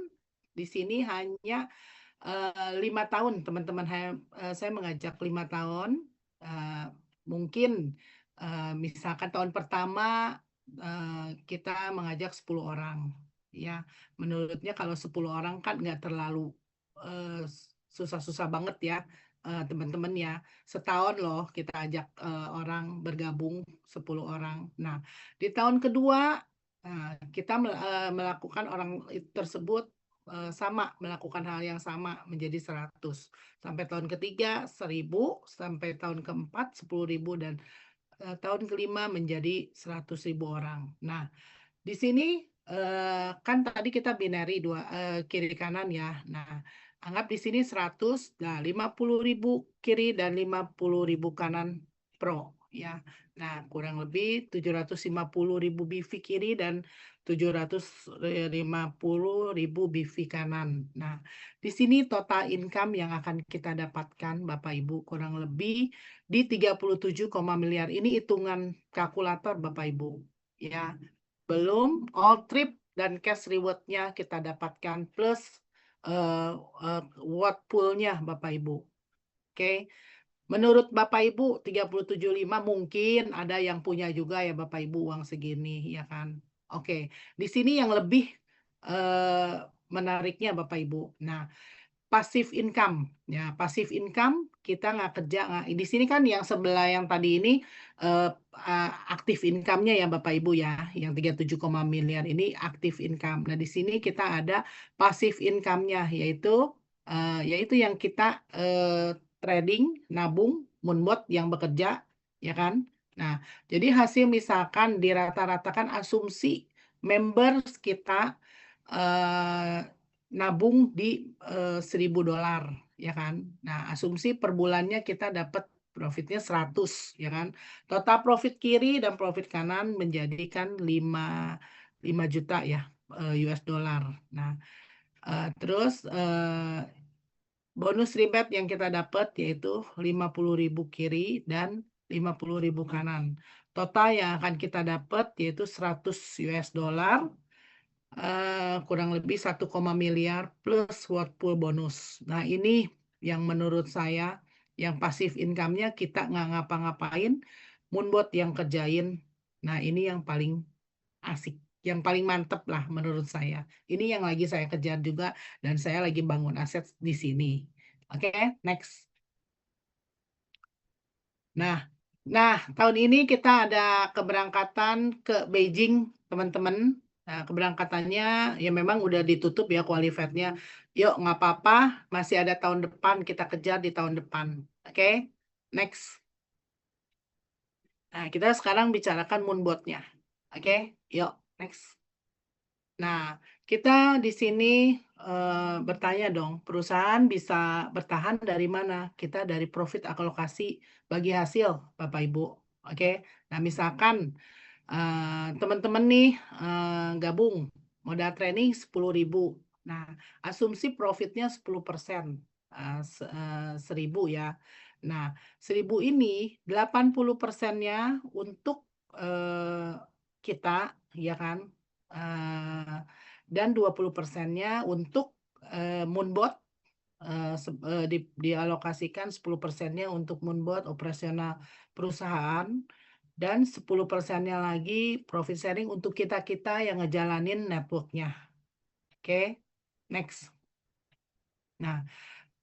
di sini hanya 5 tahun, teman-teman. Saya mengajak 5 tahun. Mungkin misalkan tahun pertama kita mengajak 10 orang. Ya, menurutnya kalau 10 orang kan nggak terlalu eh, susah-susah banget ya, teman-teman ya. Setahun loh kita ajak orang bergabung 10 orang. Nah, di tahun kedua kita melakukan orang tersebut sama, melakukan hal yang sama menjadi 100. Sampai tahun ketiga 1000, sampai tahun keempat 10.000, dan tahun kelima menjadi 100.000 orang. Nah, di sini kan tadi kita binary dua kiri kanan ya. Nah, anggap di sini 100, nah 50.000 kiri dan 50.000 kanan pro ya. Nah, kurang lebih 750.000 BV kiri dan 750.000 BV kanan. Nah, di sini total income yang akan kita dapatkan Bapak Ibu kurang lebih di 37, miliar. Ini hitungan kalkulator Bapak Ibu ya. Belum all trip dan cash reward-nya kita dapatkan plus what pool-nya Bapak Ibu. Oke. Menurut Bapak Ibu 37,5 mungkin ada yang punya juga ya Bapak Ibu uang segini ya kan. Oke. Di sini yang lebih menariknya Bapak Ibu. Nah, passive income ya, passive income kita nggak kerja di sini kan yang sebelah yang tadi ini aktif income-nya ya Bapak Ibu ya, yang 37, miliar ini aktif income. Nah, di sini kita ada passive income-nya yaitu yang kita trading, nabung, moonbot yang bekerja ya kan. Nah, jadi hasil misalkan dirata-ratakan asumsi members kita nabung di $1.000 ya kan. Nah, asumsi per bulannya kita dapat profitnya 100 ya kan. Total profit kiri dan profit kanan menjadikan 5 juta ya US dollar. Nah, terus bonus rebate yang kita dapat yaitu 50.000 kiri dan 50.000 kanan. Total yang akan kita dapat yaitu 100 US dollar, kurang lebih 1, miliar plus world pool bonus. Nah, ini yang menurut saya yang pasif income-nya kita nggak ngapa-ngapain, moonbot yang kerjain. Nah, ini yang paling asik, yang paling mantep lah menurut saya. Ini yang lagi saya kejar juga dan saya lagi bangun aset di sini. Oke, next. Nah, tahun ini kita ada keberangkatan ke Beijing, teman-teman. Nah, keberangkatannya ya memang udah ditutup ya qualified-nya. Yuk, nggak apa-apa, masih ada tahun depan, kita kejar di tahun depan. Oke, next. Nah, kita sekarang bicarakan moonbot-nya. Oke, yuk, next. Nah, kita di sini bertanya dong, perusahaan bisa bertahan dari mana? Kita dari profit alokasi bagi hasil, Bapak Ibu. Oke, nah misalkan teman-teman nih gabung modal training 10.000. Nah, asumsi profitnya 10%, 1.000 ya. Nah, 1.000 ini 80%-nya untuk kita ya kan. Dan 20%-nya untuk moonbot, dialokasikan 10%-nya untuk moonbot operasional perusahaan, dan 10%-nya lagi profit sharing untuk kita-kita yang ngejalanin network-nya. Oke, next. Nah,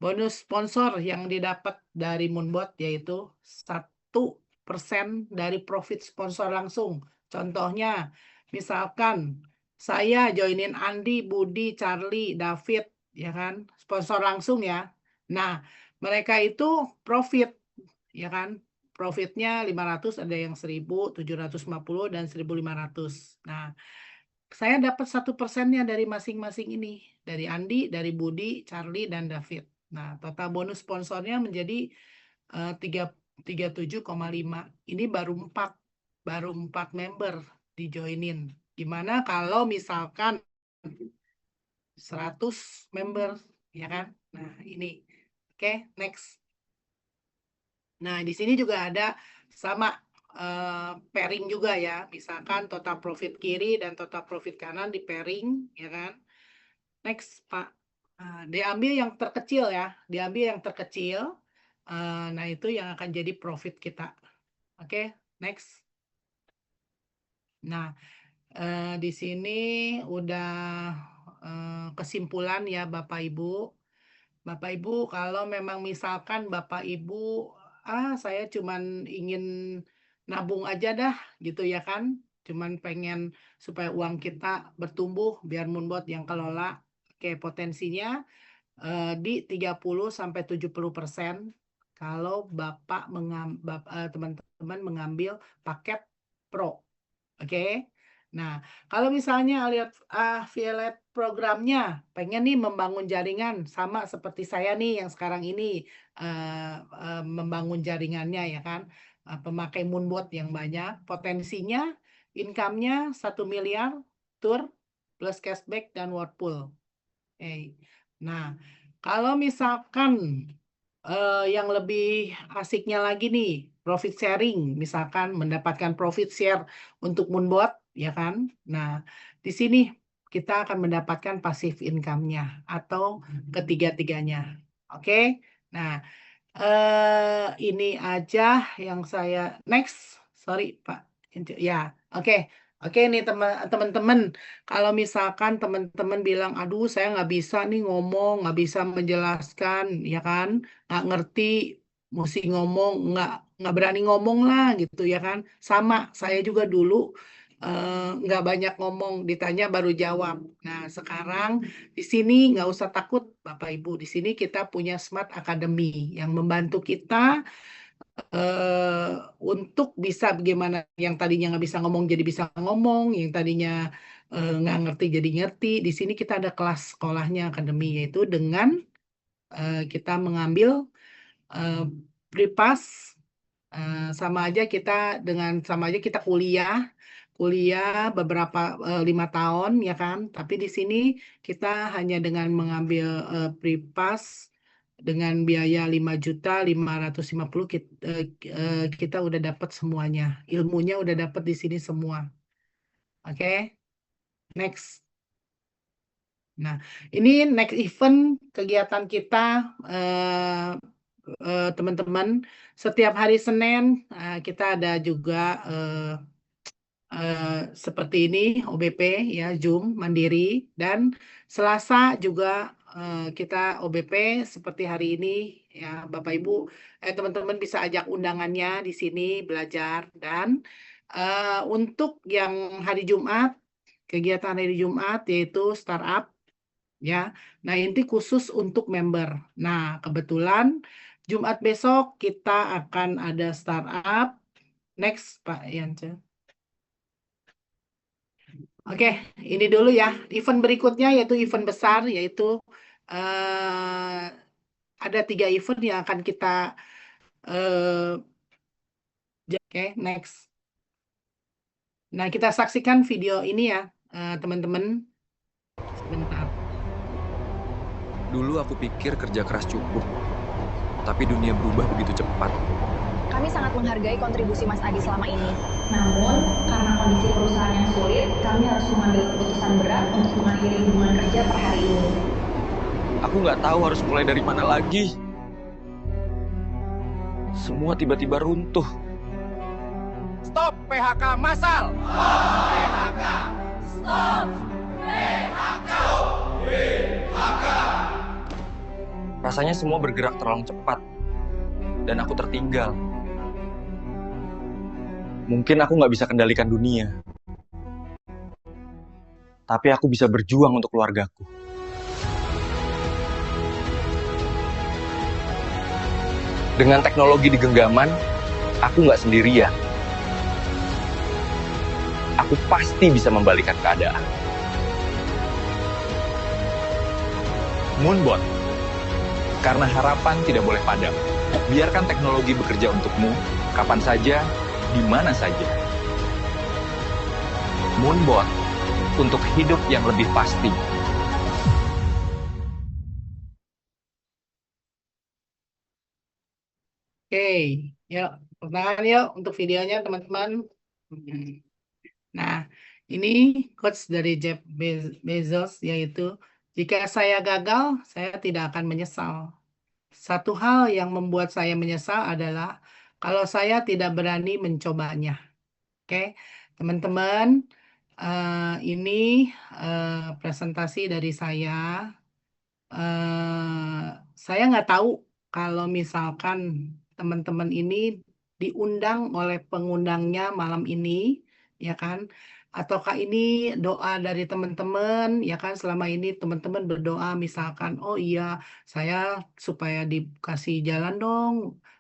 bonus sponsor yang didapat dari moonbot yaitu 1% dari profit sponsor langsung. Contohnya, misalkan saya joinin Andi, Budi, Charlie, David, ya kan? Sponsor langsung ya. Nah, mereka itu profit, ya kan? Profitnya 500, ada yang 1.000, 750, dan 1.500. Nah, saya dapat 1%-nya dari masing-masing ini. Dari Andi, dari Budi, Charlie, dan David. Nah, total bonus sponsornya menjadi 37,5. Ini baru 4 member dijoinin. Gimana kalau misalkan 100 member, ya kan? Nah, ini. Oke, next. Nah, di sini juga ada sama pairing juga ya. Misalkan total profit kiri dan total profit kanan di pairing, ya kan? Next, Pak. Diambil yang terkecil ya. Diambil yang terkecil. Nah, itu yang akan jadi profit kita. Oke, next. Nah, di sini udah kesimpulan ya Bapak Ibu. Bapak Ibu, kalau memang misalkan Bapak Ibu, saya cuman ingin nabung aja dah gitu ya kan. Cuman pengen supaya uang kita bertumbuh biar Moonbot yang kelola. Oke, potensinya di 30-70% kalau teman-teman mengambil paket Pro. Oke. Nah, kalau misalnya lihat affiliate programnya, pengen nih membangun jaringan sama seperti saya nih yang sekarang ini membangun jaringannya ya kan, pemakai Moonbot yang banyak, potensinya income-nya 1 miliar tur plus cashback dan Whirlpool. Nah, kalau misalkan yang lebih asiknya lagi nih, profit sharing, misalkan mendapatkan profit share untuk Moonbot, ya kan? Nah, di sini kita akan mendapatkan passive income-nya atau ketiga-tiganya. Oke? Nah, ini aja yang saya next. Sorry, Pak. Ya, oke. Oke nih teman-teman, kalau misalkan teman-teman bilang, aduh saya nggak bisa nih ngomong, nggak bisa menjelaskan, ya kan, nggak ngerti, mesti ngomong, nggak berani ngomong lah gitu ya kan. Sama, saya juga dulu nggak banyak ngomong, ditanya baru jawab. Nah sekarang di sini nggak usah takut Bapak Ibu, di sini kita punya Smart Academy yang membantu kita untuk bisa bagaimana yang tadinya nggak bisa ngomong jadi bisa ngomong, yang tadinya nggak ngerti jadi ngerti. Di sini kita ada kelas sekolahnya akademi, yaitu dengan kita mengambil Pripas, sama aja kita kuliah beberapa 5 tahun ya kan, tapi di sini kita hanya dengan mengambil Pripas dengan biaya 5.550.000 kita udah dapat semuanya. Ilmunya udah dapat di sini semua. Oke. Next. Nah, ini next event kegiatan kita teman-teman, setiap hari Senin kita ada juga seperti ini OBP ya, Zoom mandiri, dan Selasa juga kita OBP seperti hari ini ya Bapak Ibu, teman-teman bisa ajak undangannya di sini belajar. Dan untuk yang hari Jumat, kegiatan hari Jumat yaitu startup ya. Nah, ini khusus untuk member. Nah, kebetulan Jumat besok kita akan ada startup. Next Pak Yance. Oke, ini dulu ya. Event berikutnya yaitu event besar, yaitu ada 3 event yang akan kita oke, next. Nah, kita saksikan video ini ya, teman-teman. Sebentar. Dulu aku pikir kerja keras cukup, tapi dunia berubah begitu cepat. Kami sangat menghargai kontribusi Mas Adi selama ini. Namun, karena kondisi perusahaan yang sulit, kami harus mengambil keputusan berat untuk mengakhiri hubungan kerja per hari ini. Aku nggak tahu harus mulai dari mana lagi. Semua tiba-tiba runtuh. Stop PHK massal! Stop PHK! Stop PHK! PHK! Rasanya semua bergerak terlalu cepat, dan aku tertinggal. Mungkin aku nggak bisa kendalikan dunia, tapi aku bisa berjuang untuk keluargaku. Dengan teknologi di genggaman, aku nggak sendirian. Aku pasti bisa membalikan keadaan. Moonbot, karena harapan tidak boleh padam. Biarkan teknologi bekerja untukmu, kapan saja, di mana saja. Moonbot, untuk hidup yang lebih pasti. Oke, yuk, tepuk tangan yuk untuk videonya teman-teman. Nah, ini quotes dari Jeff Bezos, yaitu, jika saya gagal, saya tidak akan menyesal. Satu hal yang membuat saya menyesal adalah kalau saya tidak berani mencobanya. Oke, teman-teman, ini presentasi dari saya. Saya nggak tahu kalau misalkan teman-teman ini diundang oleh pengundangnya malam ini, ya kan? Ataukah ini doa dari teman-teman, ya kan? Selama ini teman-teman berdoa misalkan, oh iya, saya supaya dikasih jalan dong,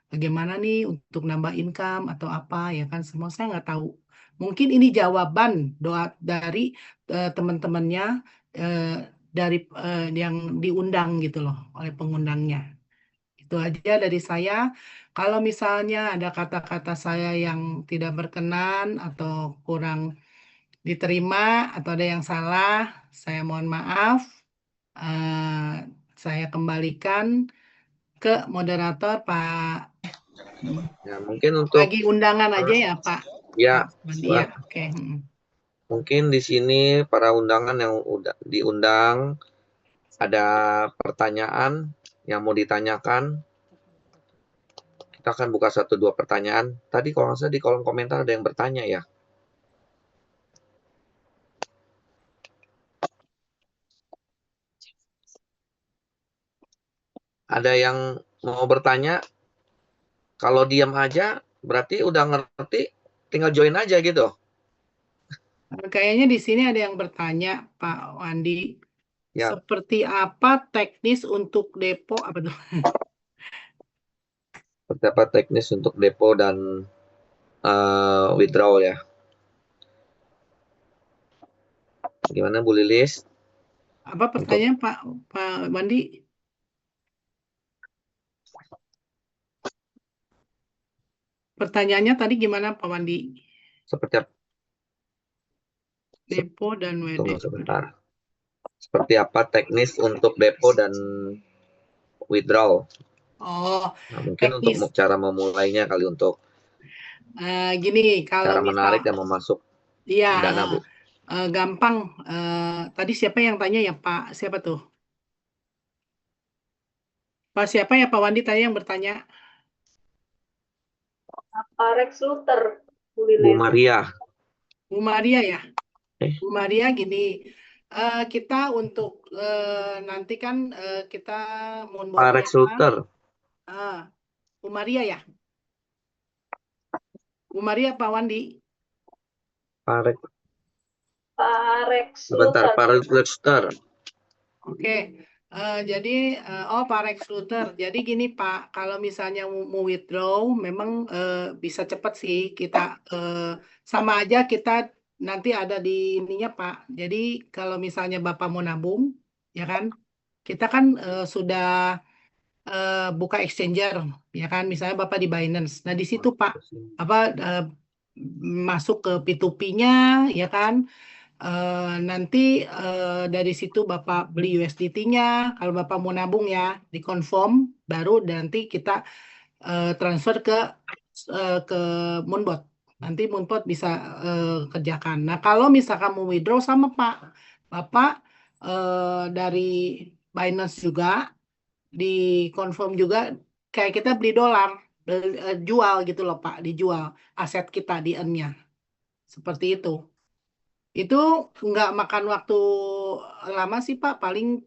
bagaimana nih untuk nambah income atau apa, ya kan? Semua saya nggak tahu. Mungkin ini jawaban doa dari teman-temannya, dari yang diundang gitu loh oleh pengundangnya. Itu aja dari saya. Kalau misalnya ada kata-kata saya yang tidak berkenan atau kurang diterima atau ada yang salah, saya mohon maaf. Saya kembalikan ke moderator Pak. Ya, mungkin untuk Bagi undangan aja ya Pak. ya, Iya, oke. mungkin di sini para undangan yang udah diundang ada pertanyaan yang mau ditanyakan. Kita akan buka 1-2 pertanyaan. Tadi kalau nggak salah di kolom komentar ada yang bertanya ya. Ada yang mau bertanya, kalau diam aja berarti udah ngerti, tinggal join aja gitu. Kayaknya di sini ada yang bertanya, Pak Wandi, Ya. seperti apa teknis untuk depo apa tuh? Seperti apa teknis untuk depo dan withdrawal ya. Gimana Bu Lilis? Apa pertanyaan Pak Wandi? Pertanyaannya tadi gimana Pak Wandi? Seperti apa? Depo dan Tunggu WD. sebentar. Seperti apa teknis untuk depo dan withdrawal? Oh, Nah, mungkin teknis. untuk cara memulainya kali untuk Gini, kalau cara misal, menarik dan memasuk iya, dana Bu. gampang. Tadi siapa yang tanya ya Pak? Siapa tuh? Pak siapa ya Pak Wandi tadi yang bertanya? Pak Rex Luther, Bu Maria. Bu Maria ya? Bu Maria gini, kita untuk nanti kan kita Pak Rex Luther. Bu Maria ya? Bu Maria Pak Wandi? Pak Rex. Sebentar, Pak Rex Luther. Oke. Jadi, Pak Rex Luther. Jadi gini Pak, kalau misalnya mau withdraw, memang bisa cepat sih. Kita sama aja kita nanti ada di ininya Pak. Jadi kalau misalnya Bapak mau nabung, ya kan, kita kan sudah buka exchanger, ya kan, misalnya Bapak di Binance. Nah di situ Pak, apa masuk ke P2P-nya, ya kan. Nanti dari situ Bapak beli USDT-nya, kalau Bapak mau nabung ya, dikonfirm, baru nanti kita transfer ke Moonbot. Nanti Moonbot bisa kerjakan. Nah, kalau misalkan mau withdraw sama Pak, Bapak dari Binance juga, dikonfirm juga, kayak kita beli dolar, jual gitu loh Pak, dijual aset kita di earn-nya. Seperti itu. Itu nggak makan waktu lama sih Pak, paling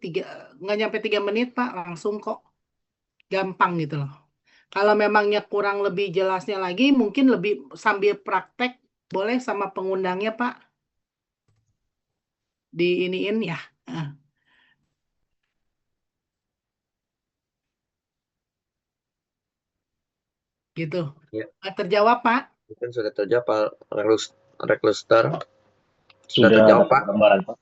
nggak nyampe 3 menit Pak, langsung kok. Gampang gitu loh. Kalau memangnya kurang lebih jelasnya lagi, mungkin lebih sambil praktek, boleh sama pengundangnya Pak. diiniin ya. Ah, gitu. Ya, Terjawab, Pak? mungkin sudah terjawab Pak Rekluster. Sudah Sudah terjawab dapat Pak. gambaran, Pak.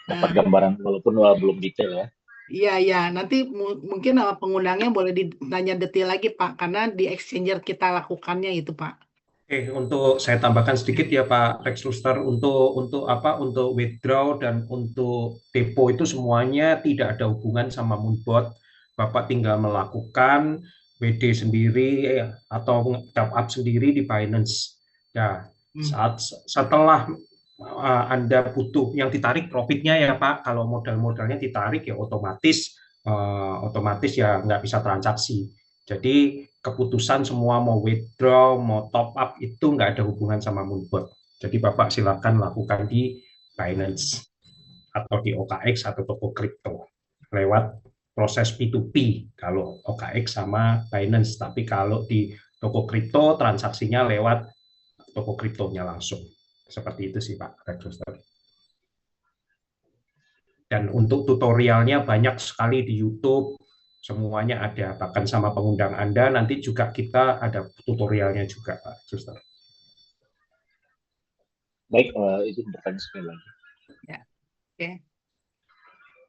Dapat Nah, gambaran walaupun belum detail ya. iya, iya. Nanti mungkin sama pengundangnya boleh ditanya detail lagi, Pak. Karena di exchanger kita lakukannya itu, Pak. Oke, untuk saya tambahkan sedikit ya Pak Rex Luster, untuk apa? Untuk withdraw dan untuk depo itu semuanya tidak ada hubungan sama Moonbot. Bapak tinggal melakukan WD sendiri atau top up sendiri di Binance. Ya, setelah Anda butuh yang ditarik profitnya ya Pak. Kalau modal-modalnya ditarik ya otomatis ya nggak bisa transaksi. Jadi keputusan semua mau withdraw, mau top up itu nggak ada hubungan sama Moonbot. Jadi Bapak silakan lakukan di Binance atau di OKX atau toko kripto lewat proses P2P kalau OKX sama Binance. Tapi kalau di toko kripto transaksinya lewat toko kriptonya langsung. Seperti itu sih Pak Register. Dan untuk tutorialnya banyak sekali di YouTube. Semuanya ada, bahkan sama pengundang Anda, nanti juga kita ada tutorialnya juga, Pak Suster. Baik, itu bertanya sekali lagi. Ya, oke.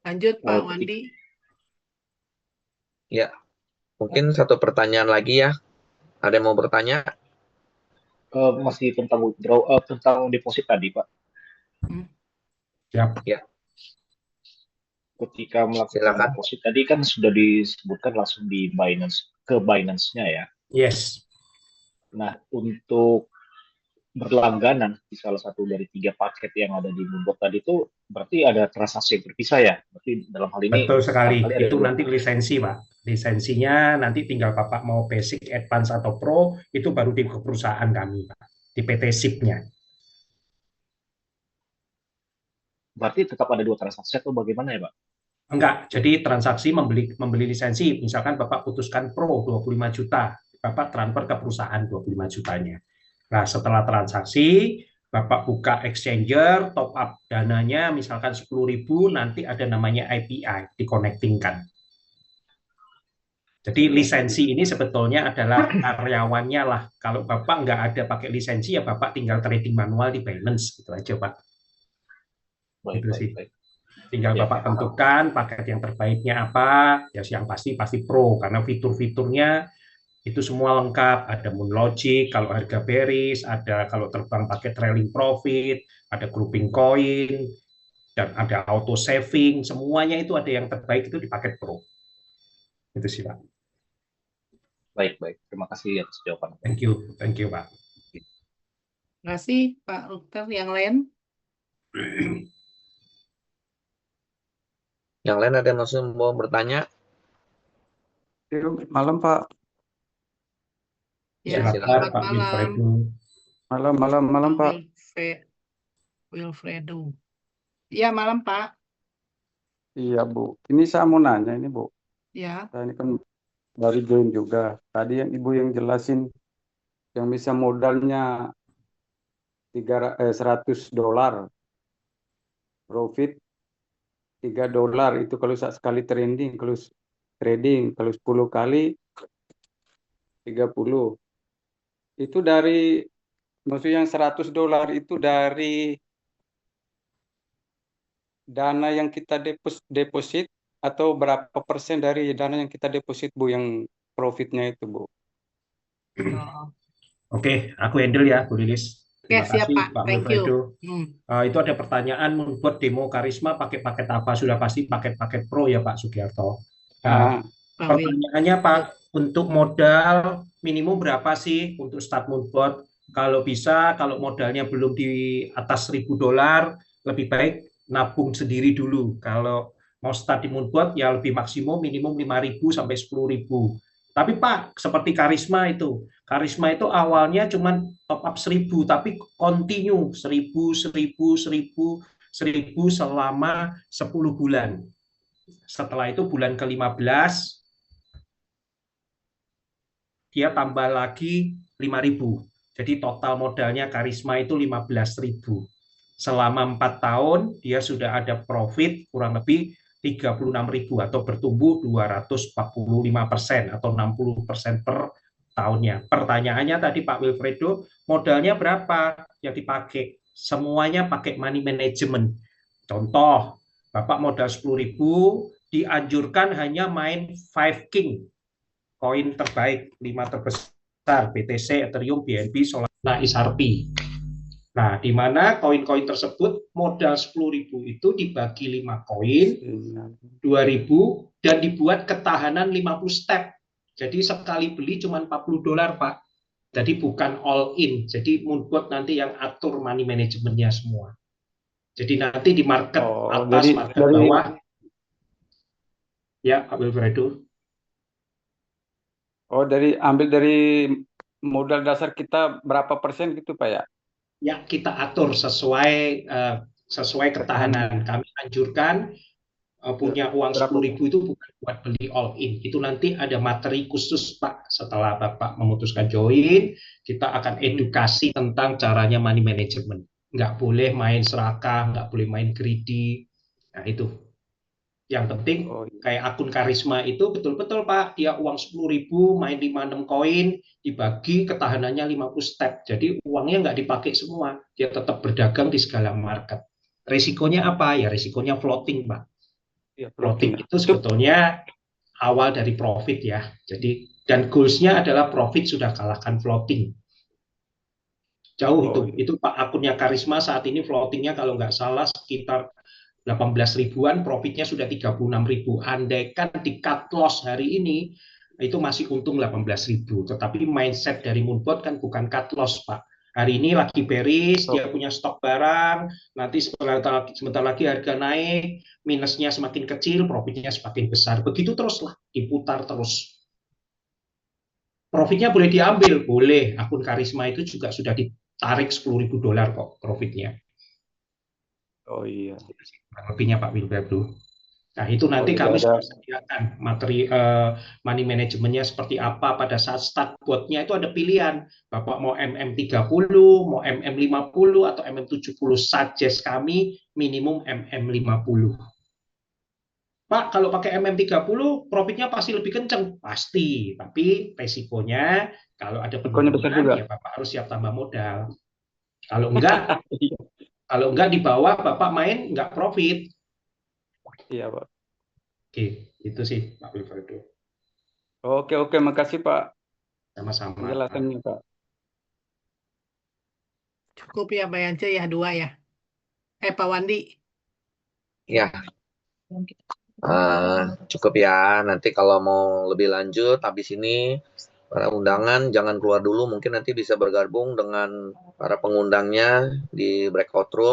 Lanjut, Pak Wandi. Ya, mungkin satu pertanyaan lagi ya. Ada yang mau bertanya? Masih tentang withdraw, tentang deposit tadi, Pak. Siap. Ya. Ketika melakukan deposit tadi kan sudah disebutkan langsung di Binance, ke Binance-nya ya. Yes. Nah, untuk berlangganan di salah satu dari 3 paket yang ada di Moonbot tadi itu berarti ada transaksi yang berpisah ya. Berarti dalam hal ini betul sekali. Itu nanti lisensi, Pak. Lisensinya nanti tinggal Bapak mau basic, advance atau pro, itu baru di perusahaan kami, Pak. Di PT SIP-nya. Berarti tetap ada 2 transaksi atau bagaimana ya, Pak? Enggak, jadi transaksi membeli lisensi, misalkan Bapak putuskan pro 25 juta, Bapak transfer ke perusahaan 25 jutanya. Nah, setelah transaksi, Bapak buka exchanger, top up dananya misalkan 10.000, nanti ada namanya API, dikonektingkan. Jadi lisensi ini sebetulnya adalah karyawannya lah. Kalau Bapak nggak ada pakai lisensi, ya Bapak tinggal trading manual di Binance, gitu aja Pak. Itu sih. Tinggal Bapak tentukan paket yang terbaiknya apa, ya yang pasti pro, karena fitur-fiturnya itu semua lengkap. Ada Moonlogic, kalau harga bearish, ada kalau terbang pakai trailing profit, ada grouping coin, dan ada auto saving, semuanya itu ada yang terbaik itu di paket pro. Itu sih Pak. Baik. Terima kasih atas jawaban. Thank you Pak. Terima kasih Pak Dokter. Yang lain? Yang lain ada yang masih mau bertanya? Malam Pak. Ya, selamat malam. Malam Pak. Wilfredo. Iya, malam Pak. Iya Bu. Ini saya mau nanya ini Bu. Ya. Saya ini kan dari join juga. Tadi yang Ibu yang jelasin yang bisa modalnya $100 profit $3 itu kalau sekali trading, kalau 10 kali 30. Itu dari maksudnya yang $100 itu dari dana yang kita deposit atau berapa persen dari dana yang kita deposit Bu yang profitnya itu Bu? Oke, aku handle ya Bu Lilis. Terima kasih Pak Wilfredo. Itu ada pertanyaan membuat demo Karisma pakai paket apa? Sudah pasti paket-paket pro ya Pak Sugiarto. Pertanyaannya Pak, untuk modal minimum berapa sih untuk start Moonbot? Kalau bisa, kalau modalnya belum di atas $1.000, lebih baik nabung sendiri dulu. Kalau mau start di Moonbot ya lebih maksimum minimum 5.000 sampai 10.000. Tapi Pak, seperti Karisma itu awalnya cuma top up 1.000, tapi continue 1.000 selama 10 bulan. Setelah itu bulan ke-15, dia tambah lagi 5.000. Jadi total modalnya Karisma itu 15.000. selama 4 tahun dia sudah ada profit kurang lebih 36.000 atau bertumbuh 245% atau 60% per tahunnya. Pertanyaannya tadi Pak Wilfredo, modalnya berapa yang dipakai? Semuanya pakai money management. Contoh, Bapak modal 10.000, dianjurkan hanya main 5 King, koin terbaik, 5 terbesar, BTC, Ethereum, BNB, Solana, XRP. Nah, di mana koin-koin tersebut modal 10.000 itu dibagi 5 koin, 2.000, dan dibuat ketahanan 50 step. Jadi sekali beli cuma $40, Pak. Jadi bukan all in. Jadi Moonbot nanti yang atur money manajemennya semua. Jadi nanti di market atas, market bawah. Ya, Pak Wilfredo. Oh, ambil dari modal dasar kita berapa persen gitu, Pak ya? Ya, kita atur sesuai ketahanan. Kami anjurkan punya uang 10.000 itu bukan buat beli all in. Itu nanti ada materi khusus, Pak. Setelah Bapak memutuskan join, kita akan edukasi tentang caranya money management. Nggak boleh main serakah, nggak boleh main greedy. Nah, itu. Yang penting, kayak akun Karisma itu betul-betul, Pak. Dia uang 10.000, main 5-6 koin, dibagi ketahanannya 50 step. Jadi uangnya nggak dipakai semua. Dia tetap berdagang di segala market. Resikonya apa? Ya resikonya floating, Pak. Ya, Floating itu sebetulnya awal dari profit ya. Jadi dan goals-nya adalah profit sudah kalahkan floating. Jauh itu Pak, akunnya Karisma saat ini floatingnya kalau nggak salah sekitar 18 ribuan, profitnya sudah 36.000. Andaikan di cut loss hari ini itu masih untung 18.000. Tetapi mindset dari Moonbot kan bukan cut loss, Pak. Hari ini lagi bearish, dia punya stok barang, nanti sebentar lagi harga naik, minusnya semakin kecil, profitnya semakin besar. Begitu teruslah, diputar terus. Profitnya boleh diambil, boleh. Akun Karisma itu juga sudah ditarik $10.000 kok profitnya. Oh iya. Lebihnya Pak Wilfredo. Nah, itu nanti kami sudah sediakan materi money manajemennya seperti apa. Pada saat start botnya itu ada pilihan. Bapak mau MM30, mau MM50, atau MM70. Suggest kami minimum MM50. Pak, kalau pakai MM30, profitnya pasti lebih kenceng. Pasti. Tapi resikonya, kalau ada penurunan, ya Bapak harus siap tambah modal. Kalau enggak di bawah, Bapak main enggak profit. Iya, Pak. Oke, itu sih Pak Wilfredo. Oke, makasih Pak. Sama-sama. Penjelasannya, Pak. Cukup ya, Mbak Yance ya, 2 ya. Pak Wandi. Ya. Cukup ya. Nanti kalau mau lebih lanjut habis ini para undangan jangan keluar dulu, mungkin nanti bisa bergabung dengan para pengundangnya di breakout room.